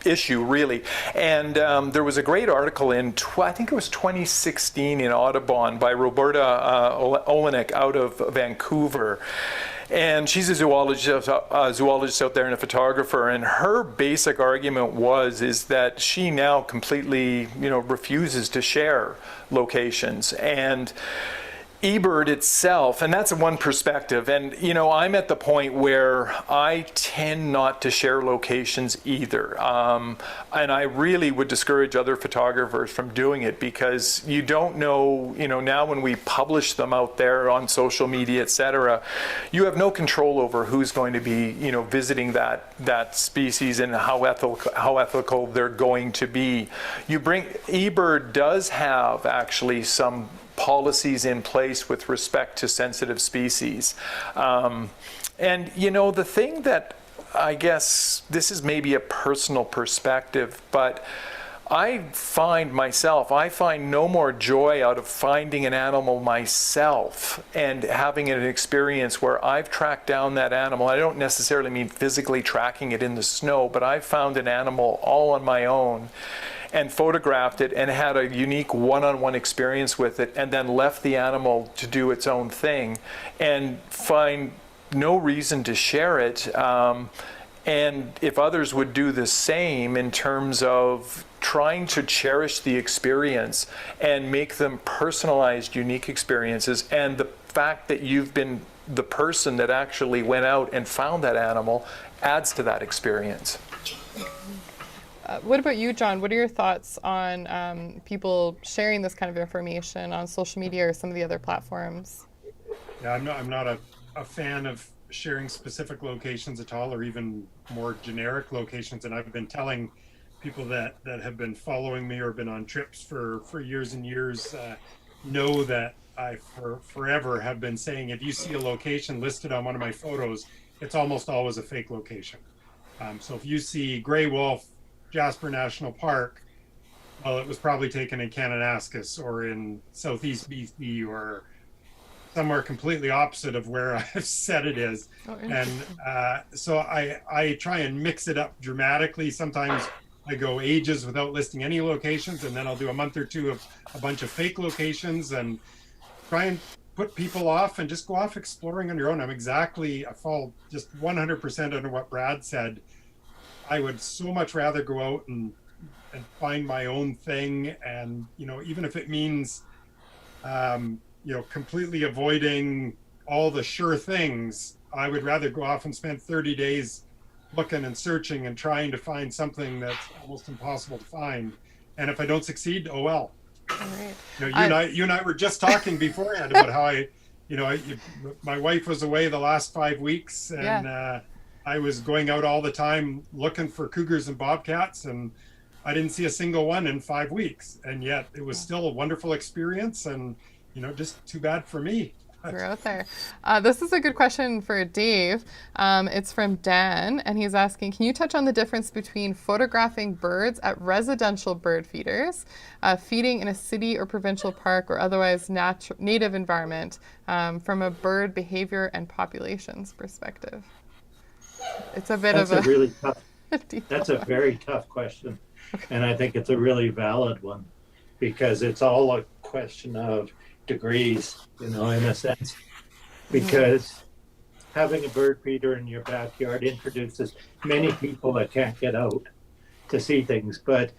issue, really. And there was a great article in, I think it was 2016 in Audubon by Roberta Olenek out of Vancouver. And she's a zoologist out there and a photographer. And her basic argument is that she now completely, refuses to share locations. And eBird itself, and that's one perspective, and I'm at the point where I tend not to share locations either, and I really would discourage other photographers from doing it, because you don't know, now when we publish them out there on social media, etc., you have no control over who's going to be visiting that species and how ethical they're going to be. eBird does have actually some policies in place with respect to sensitive species. And the thing that, I guess this is maybe a personal perspective, but I find no more joy out of finding an animal myself and having an experience where I've tracked down that animal. I don't necessarily mean physically tracking it in the snow, but I've found an animal all on my own and photographed it and had a unique one-on-one experience with it, and then left the animal to do its own thing, and find no reason to share it. And if others would do the same in terms of trying to cherish the experience and make them personalized, unique experiences, and the fact that you've been the person that actually went out and found that animal adds to that experience. What about you, John? What are your thoughts on people sharing this kind of information on social media or some of the other platforms? Yeah, I'm not a fan of sharing specific locations at all, or even more generic locations. And I've been telling people that have been following me or been on trips for years and years, know that I forever have been saying, if you see a location listed on one of my photos, it's almost always a fake location. So if you see gray wolf, Jasper National Park, well, it was probably taken in Kananaskis or in southeast BC or somewhere completely opposite of where I've said it is. And so I try and mix it up dramatically. Sometimes I go ages without listing any locations, and then I'll do a month or two of a bunch of fake locations and try and put people off and just go off exploring on your own. I fall just 100% under what Brad said. I would so much rather go out and find my own thing. And, even if it means, completely avoiding all the sure things, I would rather go off and spend 30 days looking and searching and trying to find something that's almost impossible to find. And if I don't succeed, oh well. All right. You and I were just talking beforehand about how my wife was away the last 5 weeks, and I was going out all the time looking for cougars and bobcats, and I didn't see a single one in 5 weeks, and yet it was still a wonderful experience, and just too bad for me. You're out there. This is a good question for Dave. It's from Dan, and he's asking, can you touch on the difference between photographing birds at residential bird feeders, feeding in a city or provincial park or otherwise native environment from a bird behavior and populations perspective? It's a bit That's of a really tough. detail. That's a very tough question, and I think it's a really valid one, because it's all a question of degrees, in a sense, because having a bird feeder in your backyard introduces many people that can't get out to see things. But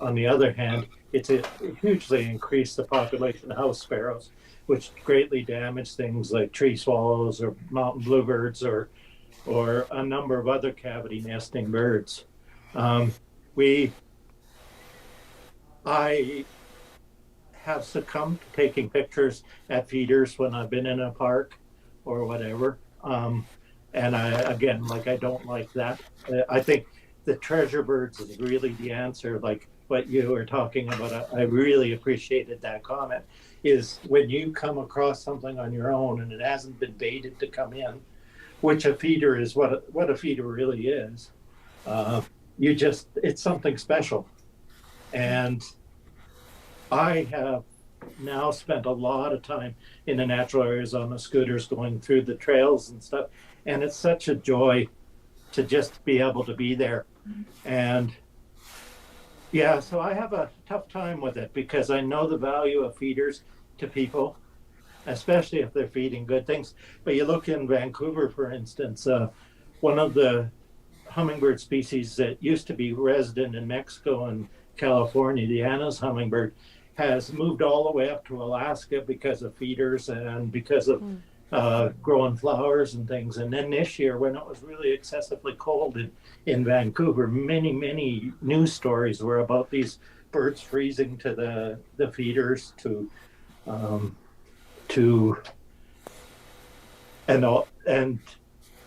on the other hand, it hugely increased the population of house sparrows, which greatly damage things like tree swallows or mountain bluebirds or a number of other cavity nesting birds. I have succumbed to taking pictures at feeders when I've been in a park or whatever. And I don't like that. I think the treasure birds is really the answer, like what you were talking about. I really appreciated that comment, is when you come across something on your own and it hasn't been baited to come in, which a feeder is, what a feeder really is. It's something special. And I have now spent a lot of time in the natural areas on the scooters going through the trails and stuff. And it's such a joy to just be able to be there. And so I have a tough time with it, because I know the value of feeders to people, especially if they're feeding good things. But you look in Vancouver, for instance, one of the hummingbird species that used to be resident in Mexico and California, the Anna's hummingbird, has moved all the way up to Alaska because of feeders and because of growing flowers and things. And then this year, when it was really excessively cold in Vancouver, many news stories were about these birds freezing to the feeders and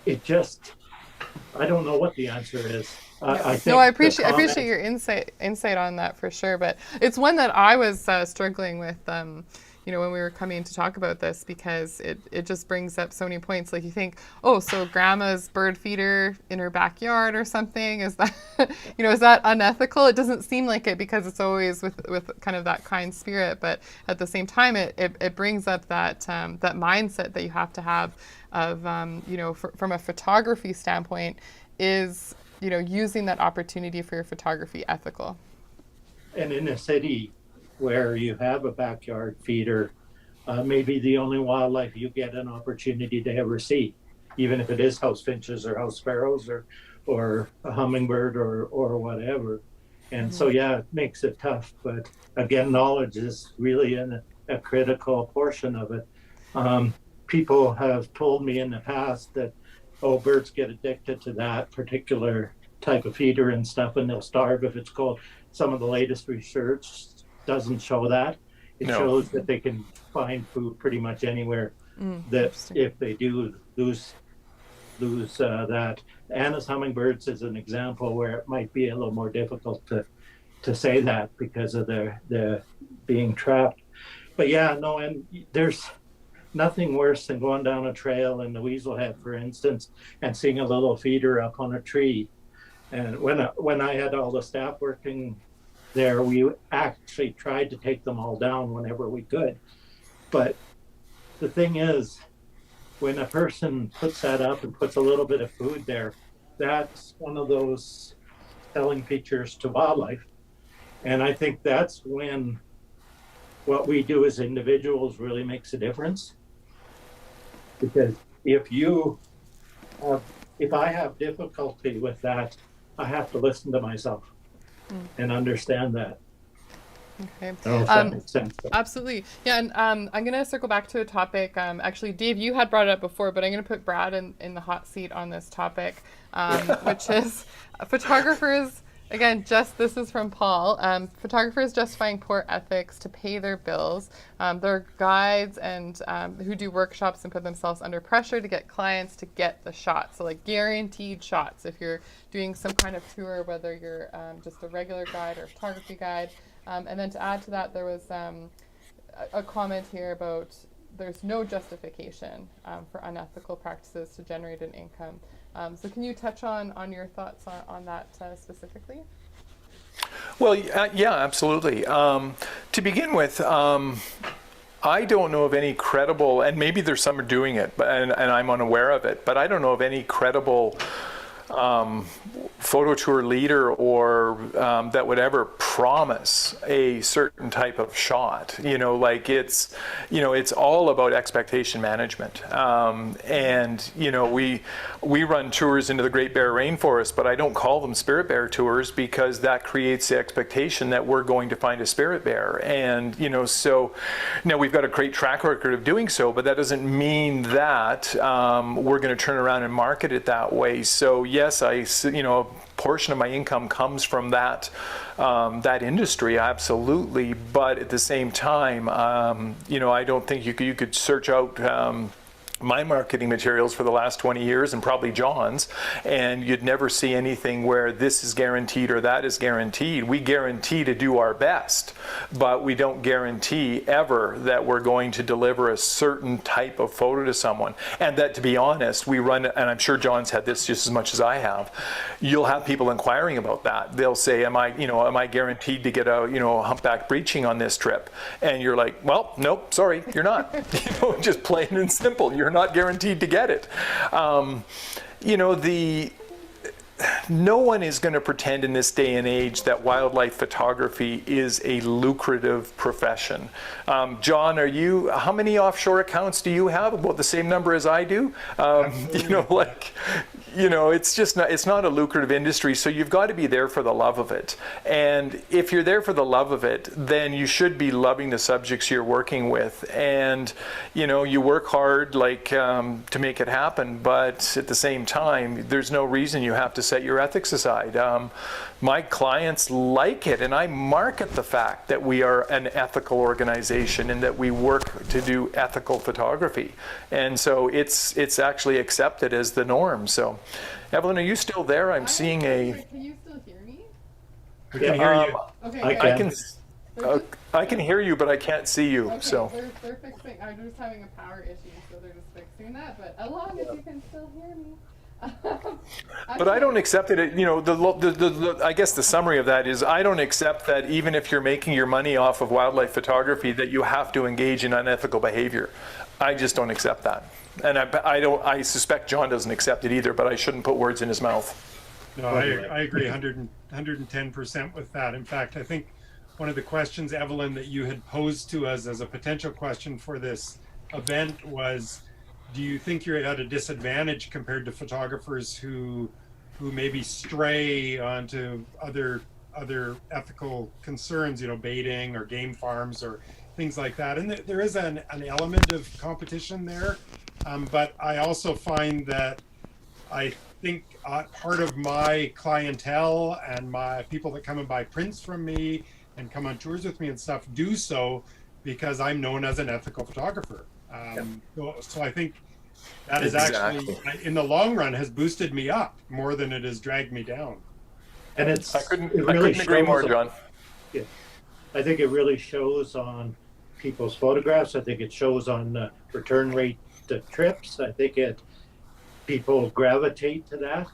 it just, I don't know what the answer is. I think I appreciate your insight on that for sure. But it's one that I was struggling with, when we were coming to talk about this, because it just brings up so many points. Like, you think, oh, so grandma's bird feeder in her backyard or something, is that, is that unethical? It doesn't seem like it, because it's always with kind of that kind spirit. But at the same time, it brings up that mindset that you have to have of, from a photography standpoint, is using that opportunity for your photography ethical. And in a city where you have a backyard feeder, maybe the only wildlife you get an opportunity to ever see, even if it is house finches or house sparrows or a hummingbird or whatever. And so, it makes it tough. But again, knowledge is really a critical portion of it. People have told me in the past that, birds get addicted to that particular type of feeder and stuff, and they'll starve if it's cold. Some of the latest research doesn't show that. It shows that they can find food pretty much anywhere. That if they do lose that. Anna's hummingbirds is an example where it might be a little more difficult to say that because of their being trapped. But and there's nothing worse than going down a trail in the Weaselhead, for instance, and seeing a little feeder up on a tree. And when I had all the staff working there, we actually tried to take them all down whenever we could. But the thing is, when a person puts that up and puts a little bit of food there, that's one of those selling features to wildlife. And I think that's when what we do as individuals really makes a difference. Because if I have difficulty with that, I have to listen to myself. and understand that. Okay. I don't know if that makes sense. Absolutely. Yeah, and I'm going to circle back to a topic. Actually, Dave, you had brought it up before, but I'm going to put Brad in the hot seat on this topic, which is photographers. Again, this is from Paul. Photographers justifying poor ethics to pay their bills. They're guides and who do workshops and put themselves under pressure to get clients to get the shots. So like guaranteed shots. If you're doing some kind of tour, whether you're just a regular guide or a photography guide. And then to add to that, there was a comment here about there's no justification for unethical practices to generate an income. So can you touch on your thoughts on that specifically? Well, yeah, absolutely. To begin with, I don't know of any credible, and maybe there's some are doing it, and I'm unaware of it, but I don't know of any credible photo tour leader or that would ever promise a certain type of shot. Like it's all about expectation management. And we run tours into the Great Bear Rainforest, but I don't call them spirit bear tours because that creates the expectation that we're going to find a spirit bear. And so now we've got a great track record of doing so, but that doesn't mean that we're going to turn around and market it that way. So yes, a portion of my income comes from that industry, absolutely. But at the same time, I don't think you could search out my marketing materials for the last 20 years and probably John's, and you'd never see anything where this is guaranteed or that is guaranteed. We guarantee to do our best, but we don't guarantee ever that we're going to deliver a certain type of photo to someone. And that, to be honest, we run, and I'm sure John's had this just as much as I have, you'll have people inquiring about that. They'll say, am I guaranteed to get a humpback breaching on this trip? And you're like, well, nope, sorry, you're not. Just plain and simple. You're not guaranteed to get it. No one is going to pretend in this day and age that wildlife photography is a lucrative profession. John, how many offshore accounts do you have? About the same number as I do. It's not a lucrative industry, so you've got to be there for the love of it. And if you're there for the love of it, then you should be loving the subjects you're working with. And, you work hard to make it happen, but at the same time, there's no reason you have to set your ethics aside. My clients like it, and I market the fact that we are an ethical organization and that we work to do ethical photography. And so it's actually accepted as the norm. So, Evelyn, are you still there? I'm seeing a... Can you still hear me? We can hear you. Okay, I can hear you, but I can't see you. okay, So they're fixing. I'm just having a power issue, so they're just fixing that. But as long as you can still hear me. But I don't accept it. I guess the summary of that is I don't accept that even if you're making your money off of wildlife photography that you have to engage in unethical behavior. I just don't accept that. And I suspect John doesn't accept it either, but I shouldn't put words in his mouth. No, I agree 110% with that. In fact, I think one of the questions, Evelyn, that you had posed to us as a potential question for this event was, do you think you're at a disadvantage compared to photographers who maybe stray onto other ethical concerns, baiting or game farms or things like that? And there is an element of competition there, but I also find that I think part of my clientele and my people that come and buy prints from me and come on tours with me and stuff do so because I'm known as an ethical photographer. So I think that is actually, in the long run, has boosted me up more than it has dragged me down. And I couldn't agree more, John. Yeah, I think it really shows on people's photographs. I think it shows on return rate trips. I think people gravitate to that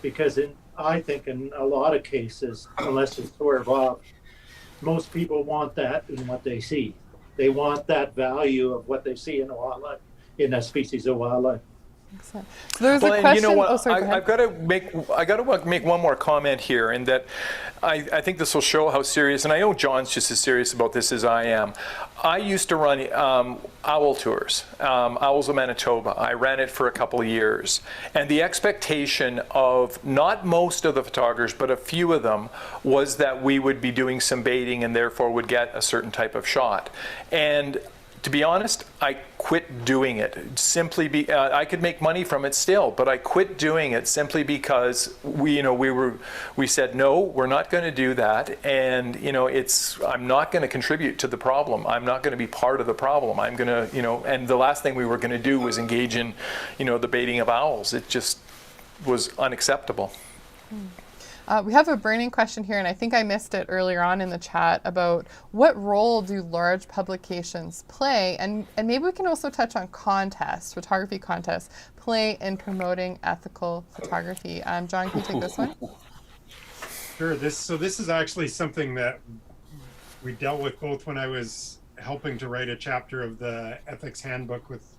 because I think in a lot of cases, unless it's swerve off, most people want that in what they see. They want that value of what they see in a wildlife, in a species of wildlife. Excellent. So there's Well, a and question. you know what? Oh, sorry, go ahead. I got to make one more comment here, in that I think this will show how serious, and I know John's just as serious about this as I am. I used to run owl tours, Owls of Manitoba. I ran it for a couple of years, and the expectation of not most of the photographers, but a few of them, was that we would be doing some baiting and therefore would get a certain type of shot. And to be honest, I quit doing it. I could make money from it still, but I quit doing it simply because we said no, we're not going to do that, and I'm not going to contribute to the problem. I'm not going to be part of the problem. I'm going to, and the last thing we were going to do was engage in, the baiting of owls. It just was unacceptable. We have a burning question here, and I think I missed it earlier on in the chat, about what role do large publications play, and maybe we can also touch on photography contests, play in promoting ethical photography. John, can you take this one? Sure. This is actually something that we dealt with both when I was helping to write a chapter of the ethics handbook with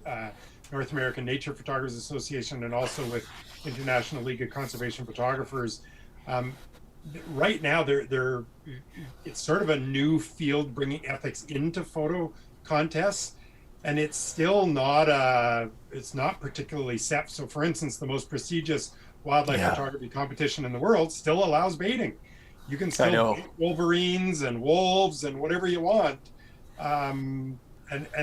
North American Nature Photographers Association, and also with International League of Conservation Photographers. Right now, it's sort of a new field bringing ethics into photo contests, and it's still it's not particularly set. So, for instance, the most prestigious wildlife photography competition in the world still allows baiting. You can still bait wolverines and wolves and whatever you want, and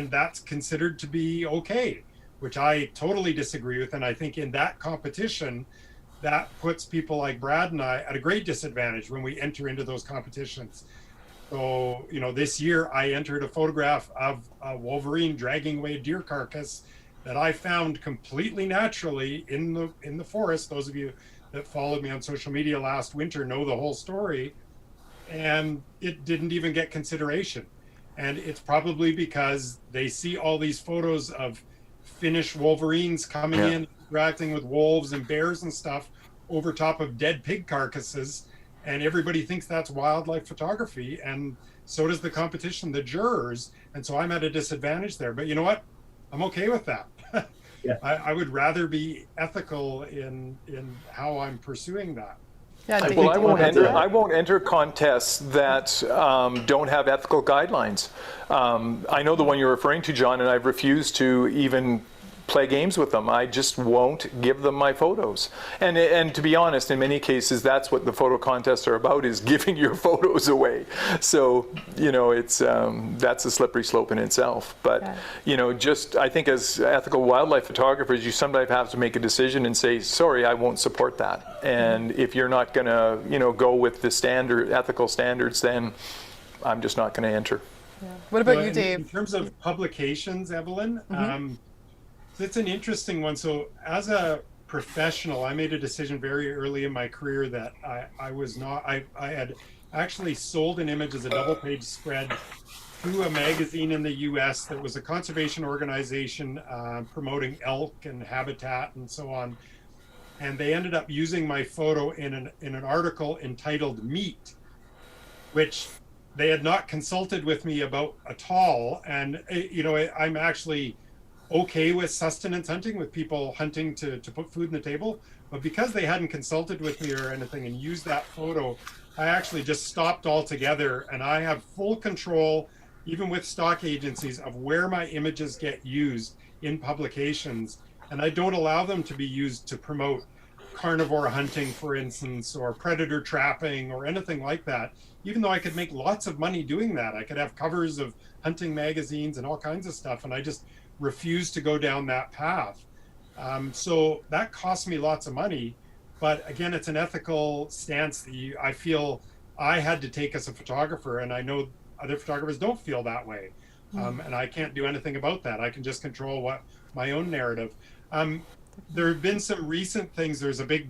that's considered to be okay, which I totally disagree with. And I think in that competition, that puts people like Brad and I at a great disadvantage when we enter into those competitions. So, this year I entered a photograph of a wolverine dragging away a deer carcass that I found completely naturally in the forest. Those of you that followed me on social media last winter know the whole story, and it didn't even get consideration. And it's probably because they see all these photos of Finnish wolverines coming in, interacting with wolves and bears and stuff over top of dead pig carcasses, and everybody thinks that's wildlife photography, and so does the competition, the jurors, and so I'm at a disadvantage there. But you know what? I'm okay with that. I would rather be ethical in how I'm pursuing that. Well, I won't enter contests that don't have ethical guidelines. I know the one you're referring to, John, and I've refused to even play games with them. I just won't give them my photos. And to be honest, in many cases, that's what the photo contests are about, is giving your photos away. So, it's that's a slippery slope in itself. But, I think as ethical wildlife photographers, you sometimes have to make a decision and say, sorry, I won't support that. And if you're not going to, go with the ethical standards, then I'm just not going to enter. Yeah. What about you, Dave? In terms of publications, Evelyn, it's an interesting one. So as a professional, I made a decision very early in my career that I had actually sold an image as a double page spread to a magazine in the US that was a conservation organization promoting elk and habitat and so on. And they ended up using my photo in an article entitled Meat, which they had not consulted with me about at all. And, I'm actually okay with sustenance hunting, with people hunting to put food on the table, but because they hadn't consulted with me or anything and used that photo, I actually just stopped altogether. And I have full control, even with stock agencies, of where my images get used in publications, and I don't allow them to be used to promote carnivore hunting, for instance, or predator trapping or anything like that, even though I could make lots of money doing that. I could have covers of hunting magazines and all kinds of stuff, and I just refuse to go down that path. So that cost me lots of money. But again, it's an ethical stance that I feel I had to take as a photographer, and I know other photographers don't feel that way. And I can't do anything about that. I can just control my own narrative. There have been some recent things. There's a big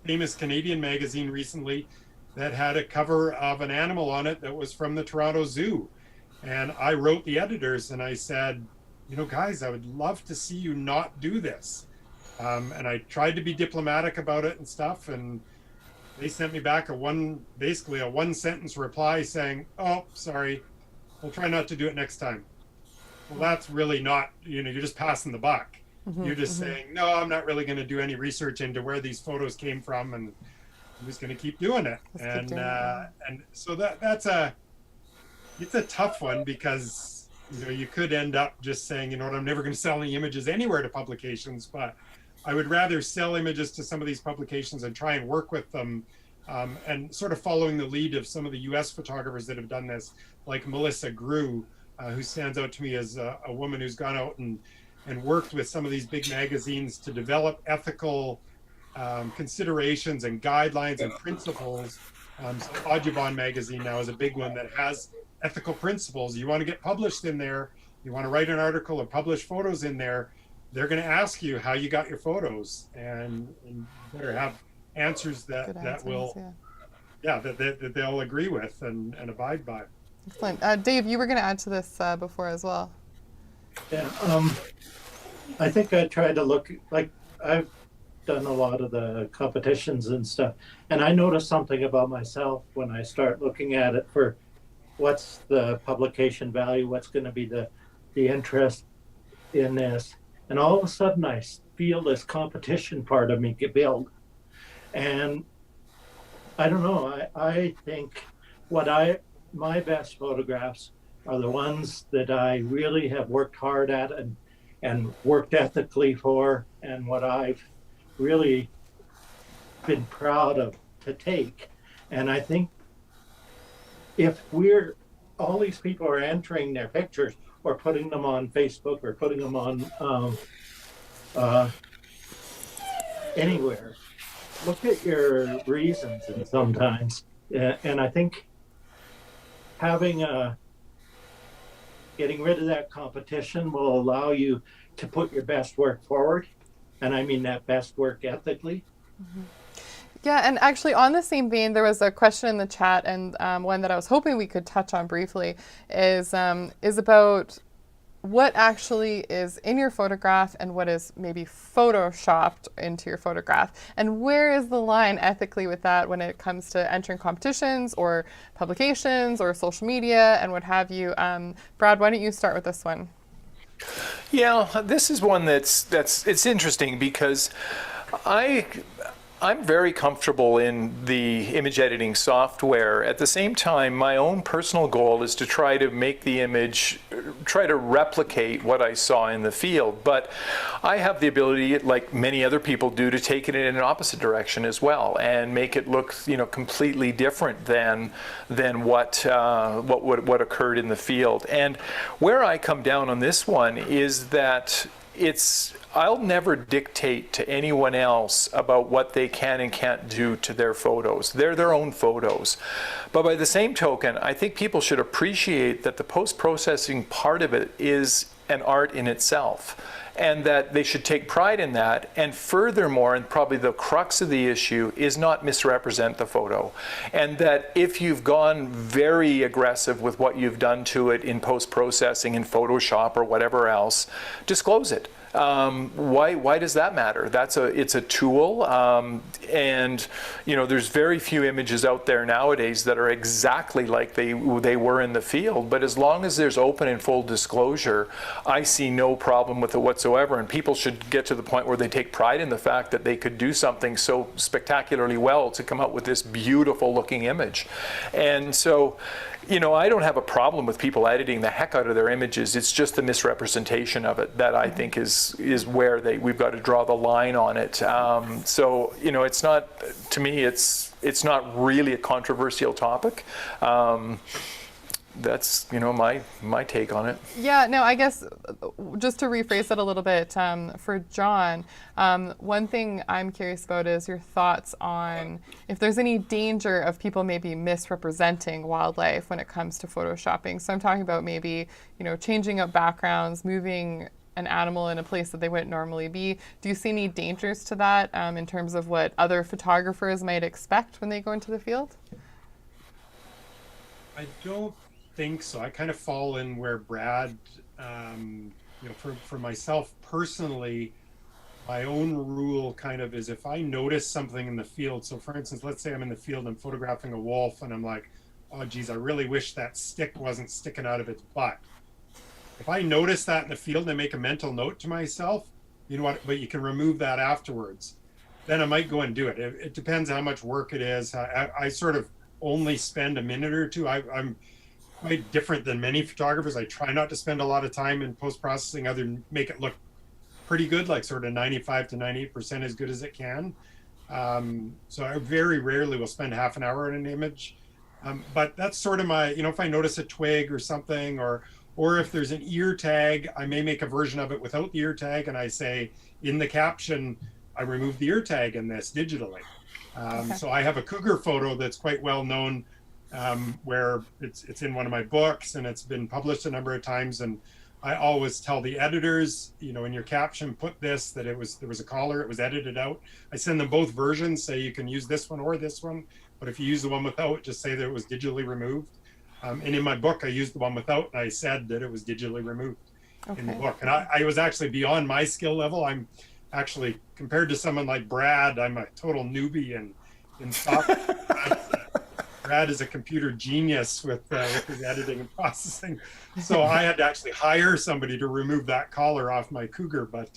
famous Canadian magazine recently that had a cover of an animal on it that was from the Toronto Zoo. And I wrote the editors and I said, guys, I would love to see you not do this. And I tried to be diplomatic about it and stuff. And they sent me back basically a one sentence reply saying, oh, sorry, we'll try not to do it next time. Well, that's really not, you're just passing the buck. you just saying, no, I'm not really going to do any research into where these photos came from, and I'm just going to keep doing it. And so it's a tough one, because you could end up just saying, you know what, I'm never going to sell any images anywhere to publications, but I would rather sell images to some of these publications and try and work with them, and sort of following the lead of some of the US photographers that have done this, like Melissa Grew, who stands out to me as a woman who's gone out and worked with some of these big magazines to develop ethical considerations and guidelines and principles. So Audubon magazine now is a big one that has ethical principles. You want to get published in there, you want to write an article or publish photos in there, they're going to ask you how you got your photos, and you better have answers that they'll agree with and abide by. Excellent. Dave, you were going to add to this before as well. Yeah, I think I try to look, like, I've done a lot of the competitions and stuff, and I notice something about myself when I start looking at it for what's the publication value, what's going to be the interest in this, and all of a sudden I feel this competition part of me get build, and I don't know, I think my best photographs are the ones that I really have worked hard at and worked ethically for, and what I've really been proud of to take. And I think if all these people are entering their pictures or putting them on Facebook or putting them on anywhere, look at your reasons, and sometimes, and I think getting rid of that competition will allow you to put your best work forward, and I mean that best work ethically. Yeah, and actually on the same vein, there was a question in the chat, and one that I was hoping we could touch on briefly is about what actually is in your photograph and what is maybe photoshopped into your photograph, and where is the line ethically with that when it comes to entering competitions or publications or social media and what have you. Brad, why don't you start with this one? Yeah, this is one it's interesting, because I'm very comfortable in the image editing software. At the same time, my own personal goal is to try to make the image, try to replicate what I saw in the field. But I have the ability, like many other people do, to take it in an opposite direction as well and make it look, completely different than what occurred in the field. And where I come down on this one is that I'll never dictate to anyone else about what they can and can't do to their photos. They're their own photos. But by the same token, I think people should appreciate that the post-processing part of it is an art in itself, and that they should take pride in that. And furthermore, and probably the crux of the issue, is not misrepresent the photo. And that if you've gone very aggressive with what you've done to it in post-processing in Photoshop or whatever else, disclose it. Why does that matter? It's a tool, and there's very few images out there nowadays that are exactly like they were in the field. But as long as there's open and full disclosure, I see no problem with it whatsoever. And people should get to the point where they take pride in the fact that they could do something so spectacularly well to come out with this beautiful looking image. And so, I don't have a problem with people editing the heck out of their images. It's just the misrepresentation of it that I think is where we've got to draw the line on it. So it's not, to me, it's not really a controversial topic. That's my take on it. Yeah, no, I guess just to rephrase it a little bit, for John, one thing I'm curious about is your thoughts on if there's any danger of people maybe misrepresenting wildlife when it comes to photoshopping. So I'm talking about maybe, changing up backgrounds, moving an animal in a place that they wouldn't normally be. Do you see any dangers to that in terms of what other photographers might expect when they go into the field? I don't think so. I kind of fall in where Brad, for myself personally, my own rule kind of is if I notice something in the field. So for instance, let's say I'm in the field, I'm photographing a wolf, and I'm like, oh geez, I really wish that stick wasn't sticking out of its butt. If I notice that in the field and I make a mental note to myself, you know what, but you can remove that afterwards, then I might go and do it. It depends how much work it is. I sort of only spend a minute or two. I'm quite different than many photographers. I try not to spend a lot of time in post-processing other than make it look pretty good, like sort of 95 to 98% as good as it can. So I very rarely will spend half an hour on an image. But that's sort of my, if I notice a twig or something, or if there's an ear tag, I may make a version of it without the ear tag, and I say in the caption, I removed the ear tag in this digitally. Okay. So I have a cougar photo that's quite well known, where it's in one of my books and it's been published a number of times. And I always tell the editors, in your caption, put this, that there was a collar, it was edited out. I send them both versions, say you can use this one or this one, but if you use the one without, just say that it was digitally removed. And in my book, I used the one without, and I said that it was digitally removed in the book. And I was actually beyond my skill level. I'm actually, compared to someone like Brad, I'm a total newbie in software. Brad is a computer genius with his editing and processing. So I had to actually hire somebody to remove that collar off my cougar. But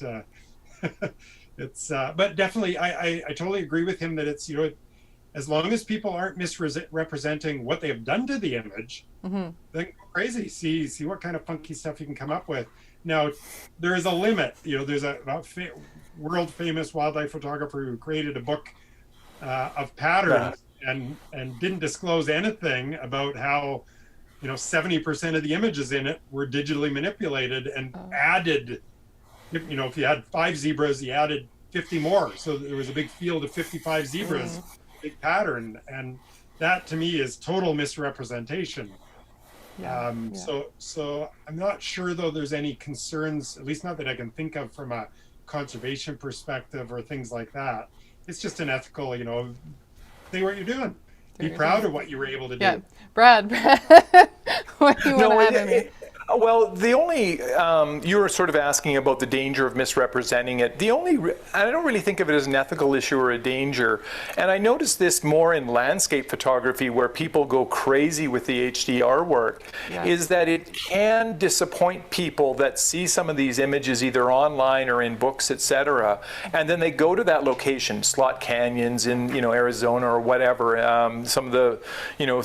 but definitely, I totally agree with him that it's, as long as people aren't misrepresenting what they have done to the image, then go crazy. See what kind of funky stuff you can come up with. Now, there is a limit. There's a world famous wildlife photographer who created a book of patterns and didn't disclose anything about how 70% of the images in it were digitally manipulated and added. If you had 5 zebras, he added 50 more. So there was a big field of 55 zebras. Big pattern, and that to me is total misrepresentation. So I'm not sure though there's any concerns, at least not that I can think of from a conservation perspective or things like that. It's just unethical, see what you're doing. Be proud of what you were able to do. Yeah, Brad, what do you want to add in here? Well, the only, you were sort of asking about the danger of misrepresenting it. I don't really think of it as an ethical issue or a danger. And I noticed this more in landscape photography where people go crazy with the HDR work, is that it can disappoint people that see some of these images either online or in books, etc. And then they go to that location, slot canyons in, Arizona or whatever, some of the,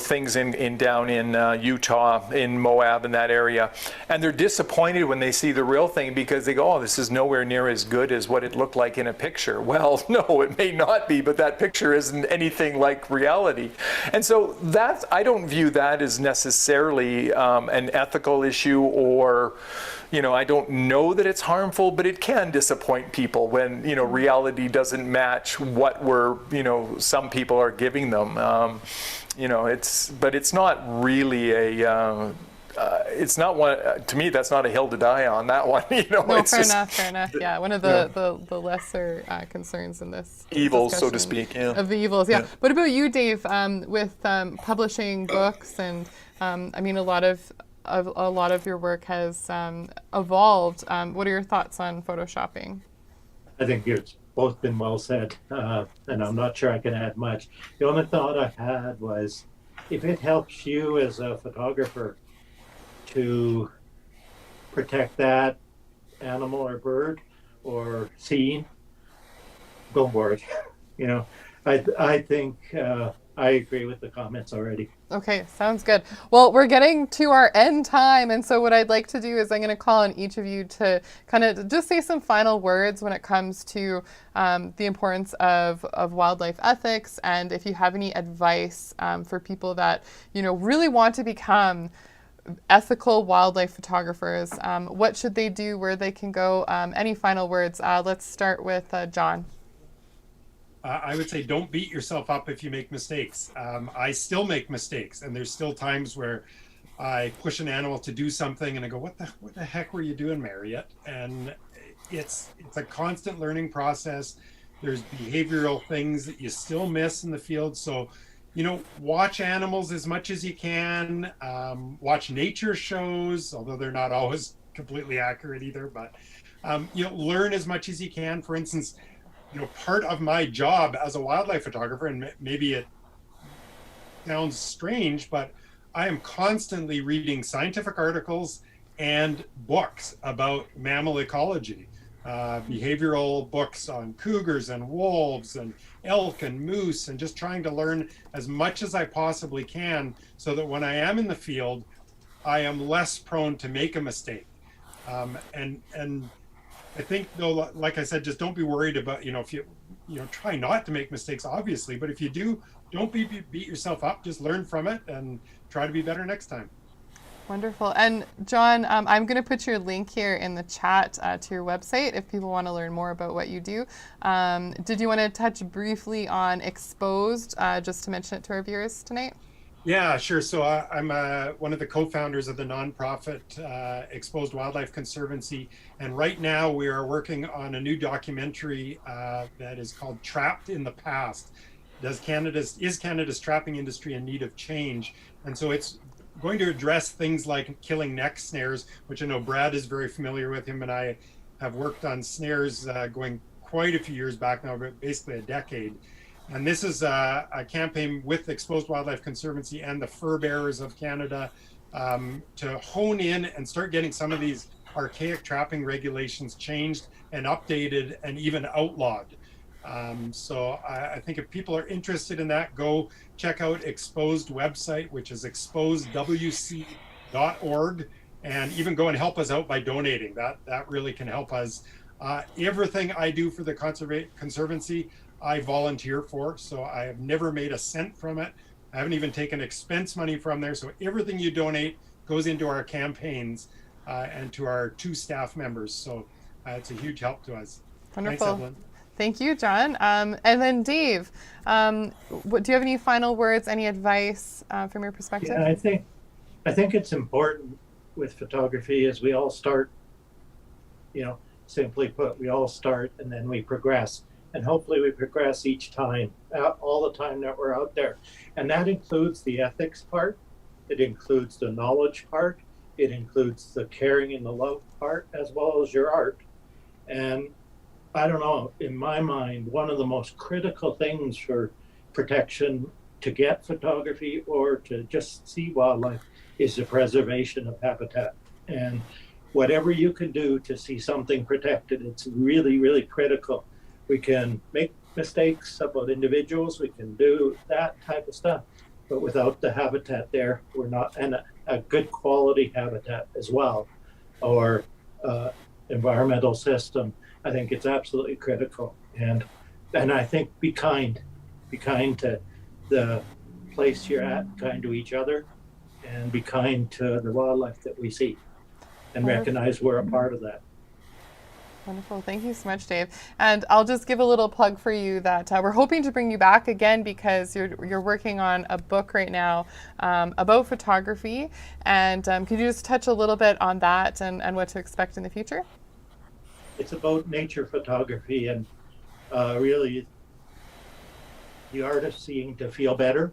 things down in Utah, in Moab, in that area. And they're disappointed when they see the real thing because they go, oh, this is nowhere near as good as what it looked like in a picture. Well, no, it may not be, but that picture isn't anything like reality. And so I don't view that as necessarily an ethical issue, or, I don't know that it's harmful, but it can disappoint people when, reality doesn't match what some people are giving them. But it's not really it's not one, to me, that's not a hill to die on, that one. No, fair enough. Yeah, one of the lesser concerns in this evils, so to speak. Of the evils, yeah. What about you, Dave, with publishing books? And I mean, a lot of your work has evolved. What are your thoughts on photoshopping? I think it's both been well said, and I'm not sure I can add much. The only thought I had was, if it helps you as a photographer to protect that animal or bird or scene, go for it. I think I agree with the comments already. Okay, sounds good. Well, we're getting to our end time, and so what I'd like to do is I'm going to call on each of you to kind of just say some final words when it comes to the importance of wildlife ethics, and if you have any advice for people that really want to become ethical wildlife photographers. What should they do, where they can go? Any final words? Let's start with John. I would say don't beat yourself up if you make mistakes. I still make mistakes, and there's still times where I push an animal to do something and I go, what the heck were you doing, Marriott? And it's a constant learning process. There's behavioral things that you still miss in the field. So watch animals as much as you can, watch nature shows, although they're not always completely accurate either, but learn as much as you can. For instance, part of my job as a wildlife photographer, and maybe it sounds strange, but I am constantly reading scientific articles and books about mammal ecology. behavioral books on cougars and wolves and elk and moose, and just trying to learn as much as I possibly can so that when I am in the field, I am less prone to make a mistake. And I think, though, like I said, just don't be worried about, if you try not to make mistakes, obviously, but if you do, don't beat yourself up. Just learn from it and try to be better next time. Wonderful. And John, I'm going to put your link here in the chat to your website if people want to learn more about what you do. Did you want to touch briefly on Exposed, just to mention it to our viewers tonight? Yeah, sure. So I'm one of the co-founders of the nonprofit Exposed Wildlife Conservancy. And right now we are working on a new documentary that is called Trapped in the Past. Is Canada's trapping industry in need of change? And so it's going to address things like killing neck snares, which I know Brad is very familiar with. Him and I have worked on snares going quite a few years back now, but basically a decade. And this is a campaign with Exposed Wildlife Conservancy and the Fur Bearers of Canada to hone in and start getting some of these archaic trapping regulations changed and updated and even outlawed. So I think if people are interested in that, go check out Exposed website, which is exposedwc.org, and even go and help us out by donating. That really can help us. Everything I do for the Conservancy, I volunteer for, so I have never made a cent from it. I haven't even taken expense money from there. So everything you donate goes into our campaigns and to our 2 staff members. So it's a huge help to us. Wonderful. Thanks, Evelyn. Thank you, John. And then Dave, do you have any final words, any advice from your perspective? Yeah, I think it's important with photography as we all start, simply put, we all start and then we progress. And hopefully we progress each time, all the time that we're out there. And that includes the ethics part. It includes the knowledge part. It includes the caring and the love part, as well as your art. And I don't know, in my mind, one of the most critical things for protection to get photography or to just see wildlife is the preservation of habitat. And whatever you can do to see something protected, it's really, really critical. We can make mistakes about individuals, we can do that type of stuff, but without the habitat there, we're not, and a good quality habitat as well, or environmental system. I think it's absolutely critical. And I think be kind to the place you're at, kind to each other, and be kind to the wildlife that we see, and recognize we're a part of that. Wonderful. Thank you so much, Dave. And I'll just give a little plug for you that we're hoping to bring you back again because you're working on a book right now about photography. And could you just touch a little bit on that and what to expect in the future? It's about nature photography and really the art of seeing to feel better.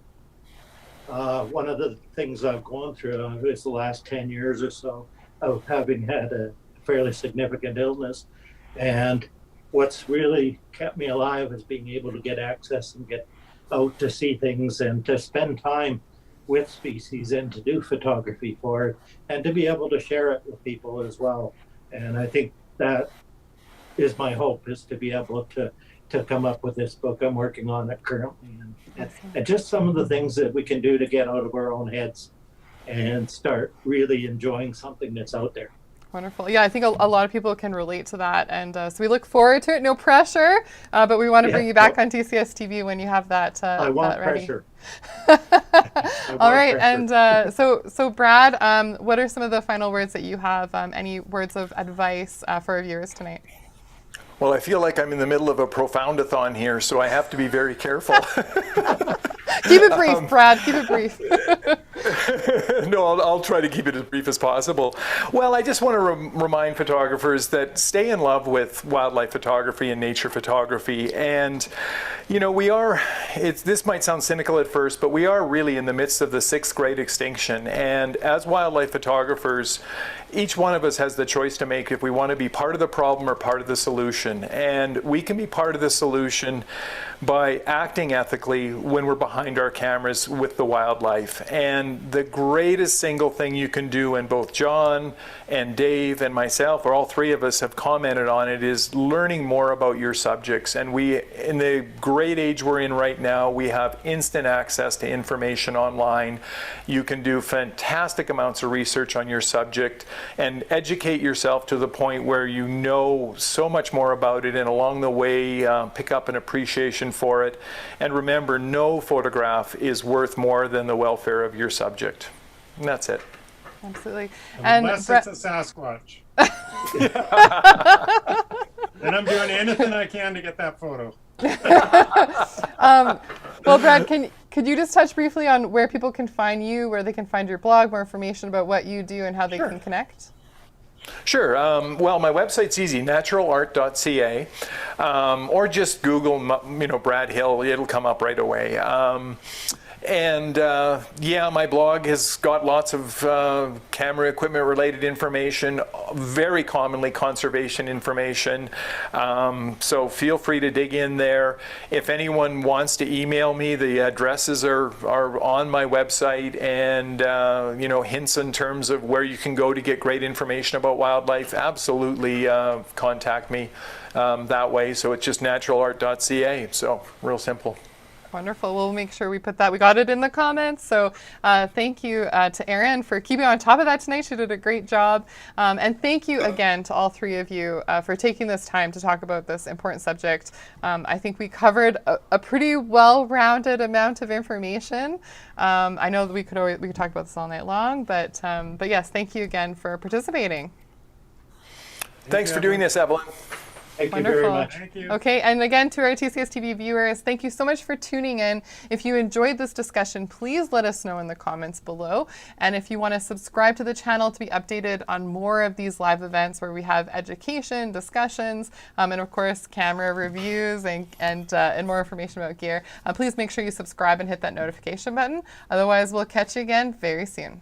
One of the things I've gone through is the last 10 years or so of having had a fairly significant illness. And what's really kept me alive is being able to get access and get out to see things and to spend time with species and to do photography for it and to be able to share it with people as well. And I think that is my hope, is to be able to come up with this book. I'm working on it currently, and just some of the things that we can do to get out of our own heads and start really enjoying something that's out there. Wonderful. Yeah, I think a lot of people can relate to that. And so we look forward to it. No pressure, but we want to bring you back on TCS TV when you have that, I want that ready. pressure. All right. And so Brad, what are some of the final words that you have? Any words of advice for our viewers tonight? Well, I feel like I'm in the middle of a profound-a-thon here, so I have to be very careful. Keep it brief, Brad. Keep it brief. No, I'll try to keep it as brief as possible. Well, I just want to remind photographers that stay in love with wildlife photography and nature photography. And, this might sound cynical at first, but we are really in the midst of the 6th great extinction. And as wildlife photographers, each one of us has the choice to make if we want to be part of the problem or part of the solution. And we can be part of the solution by acting ethically when we're behind our cameras with the wildlife. And And the greatest single thing you can do, and both John and Dave and myself, or all three of us have commented on it, is learning more about your subjects. And we, in the great age we're in right now, we have instant access to information online. You can do fantastic amounts of research on your subject and educate yourself to the point where you know so much more about it, and along the way pick up an appreciation for it. And remember, no photograph is worth more than the welfare of your subject. And that's it. Absolutely. Unless it's a Sasquatch. Then I'm doing anything I can to get that photo. Well, Brad, could you just touch briefly on where people can find you, where they can find your blog, more information about what you do and how they can connect? Sure. Well, my website's easy, naturalart.ca, or just Google, Brad Hill. It'll come up right away. Yeah, my blog has got lots of camera equipment related information, very commonly conservation information. So feel free to dig in there. If anyone wants to email me, the addresses are on my website, and hints in terms of where you can go to get great information about wildlife, absolutely contact me that way. So it's just naturalart.ca. So real simple. Wonderful. We'll make sure we put that. We got it in the comments. So thank you to Erin for keeping on top of that tonight. She did a great job. And thank you again to all three of you for taking this time to talk about this important subject. I think we covered a pretty well-rounded amount of information. I know that we could talk about this all night long, but yes, thank you again for participating. Thanks for doing this, Evelyn. Thank Wonderful. you very much. Thank you. Okay, and again to our TCS TV viewers, thank you so much for tuning in. If you enjoyed this discussion, please let us know in the comments below. And if you want to subscribe to the channel to be updated on more of these live events where we have education, discussions, and of course camera reviews and more information about gear, please make sure you subscribe and hit that notification button. Otherwise, we'll catch you again very soon.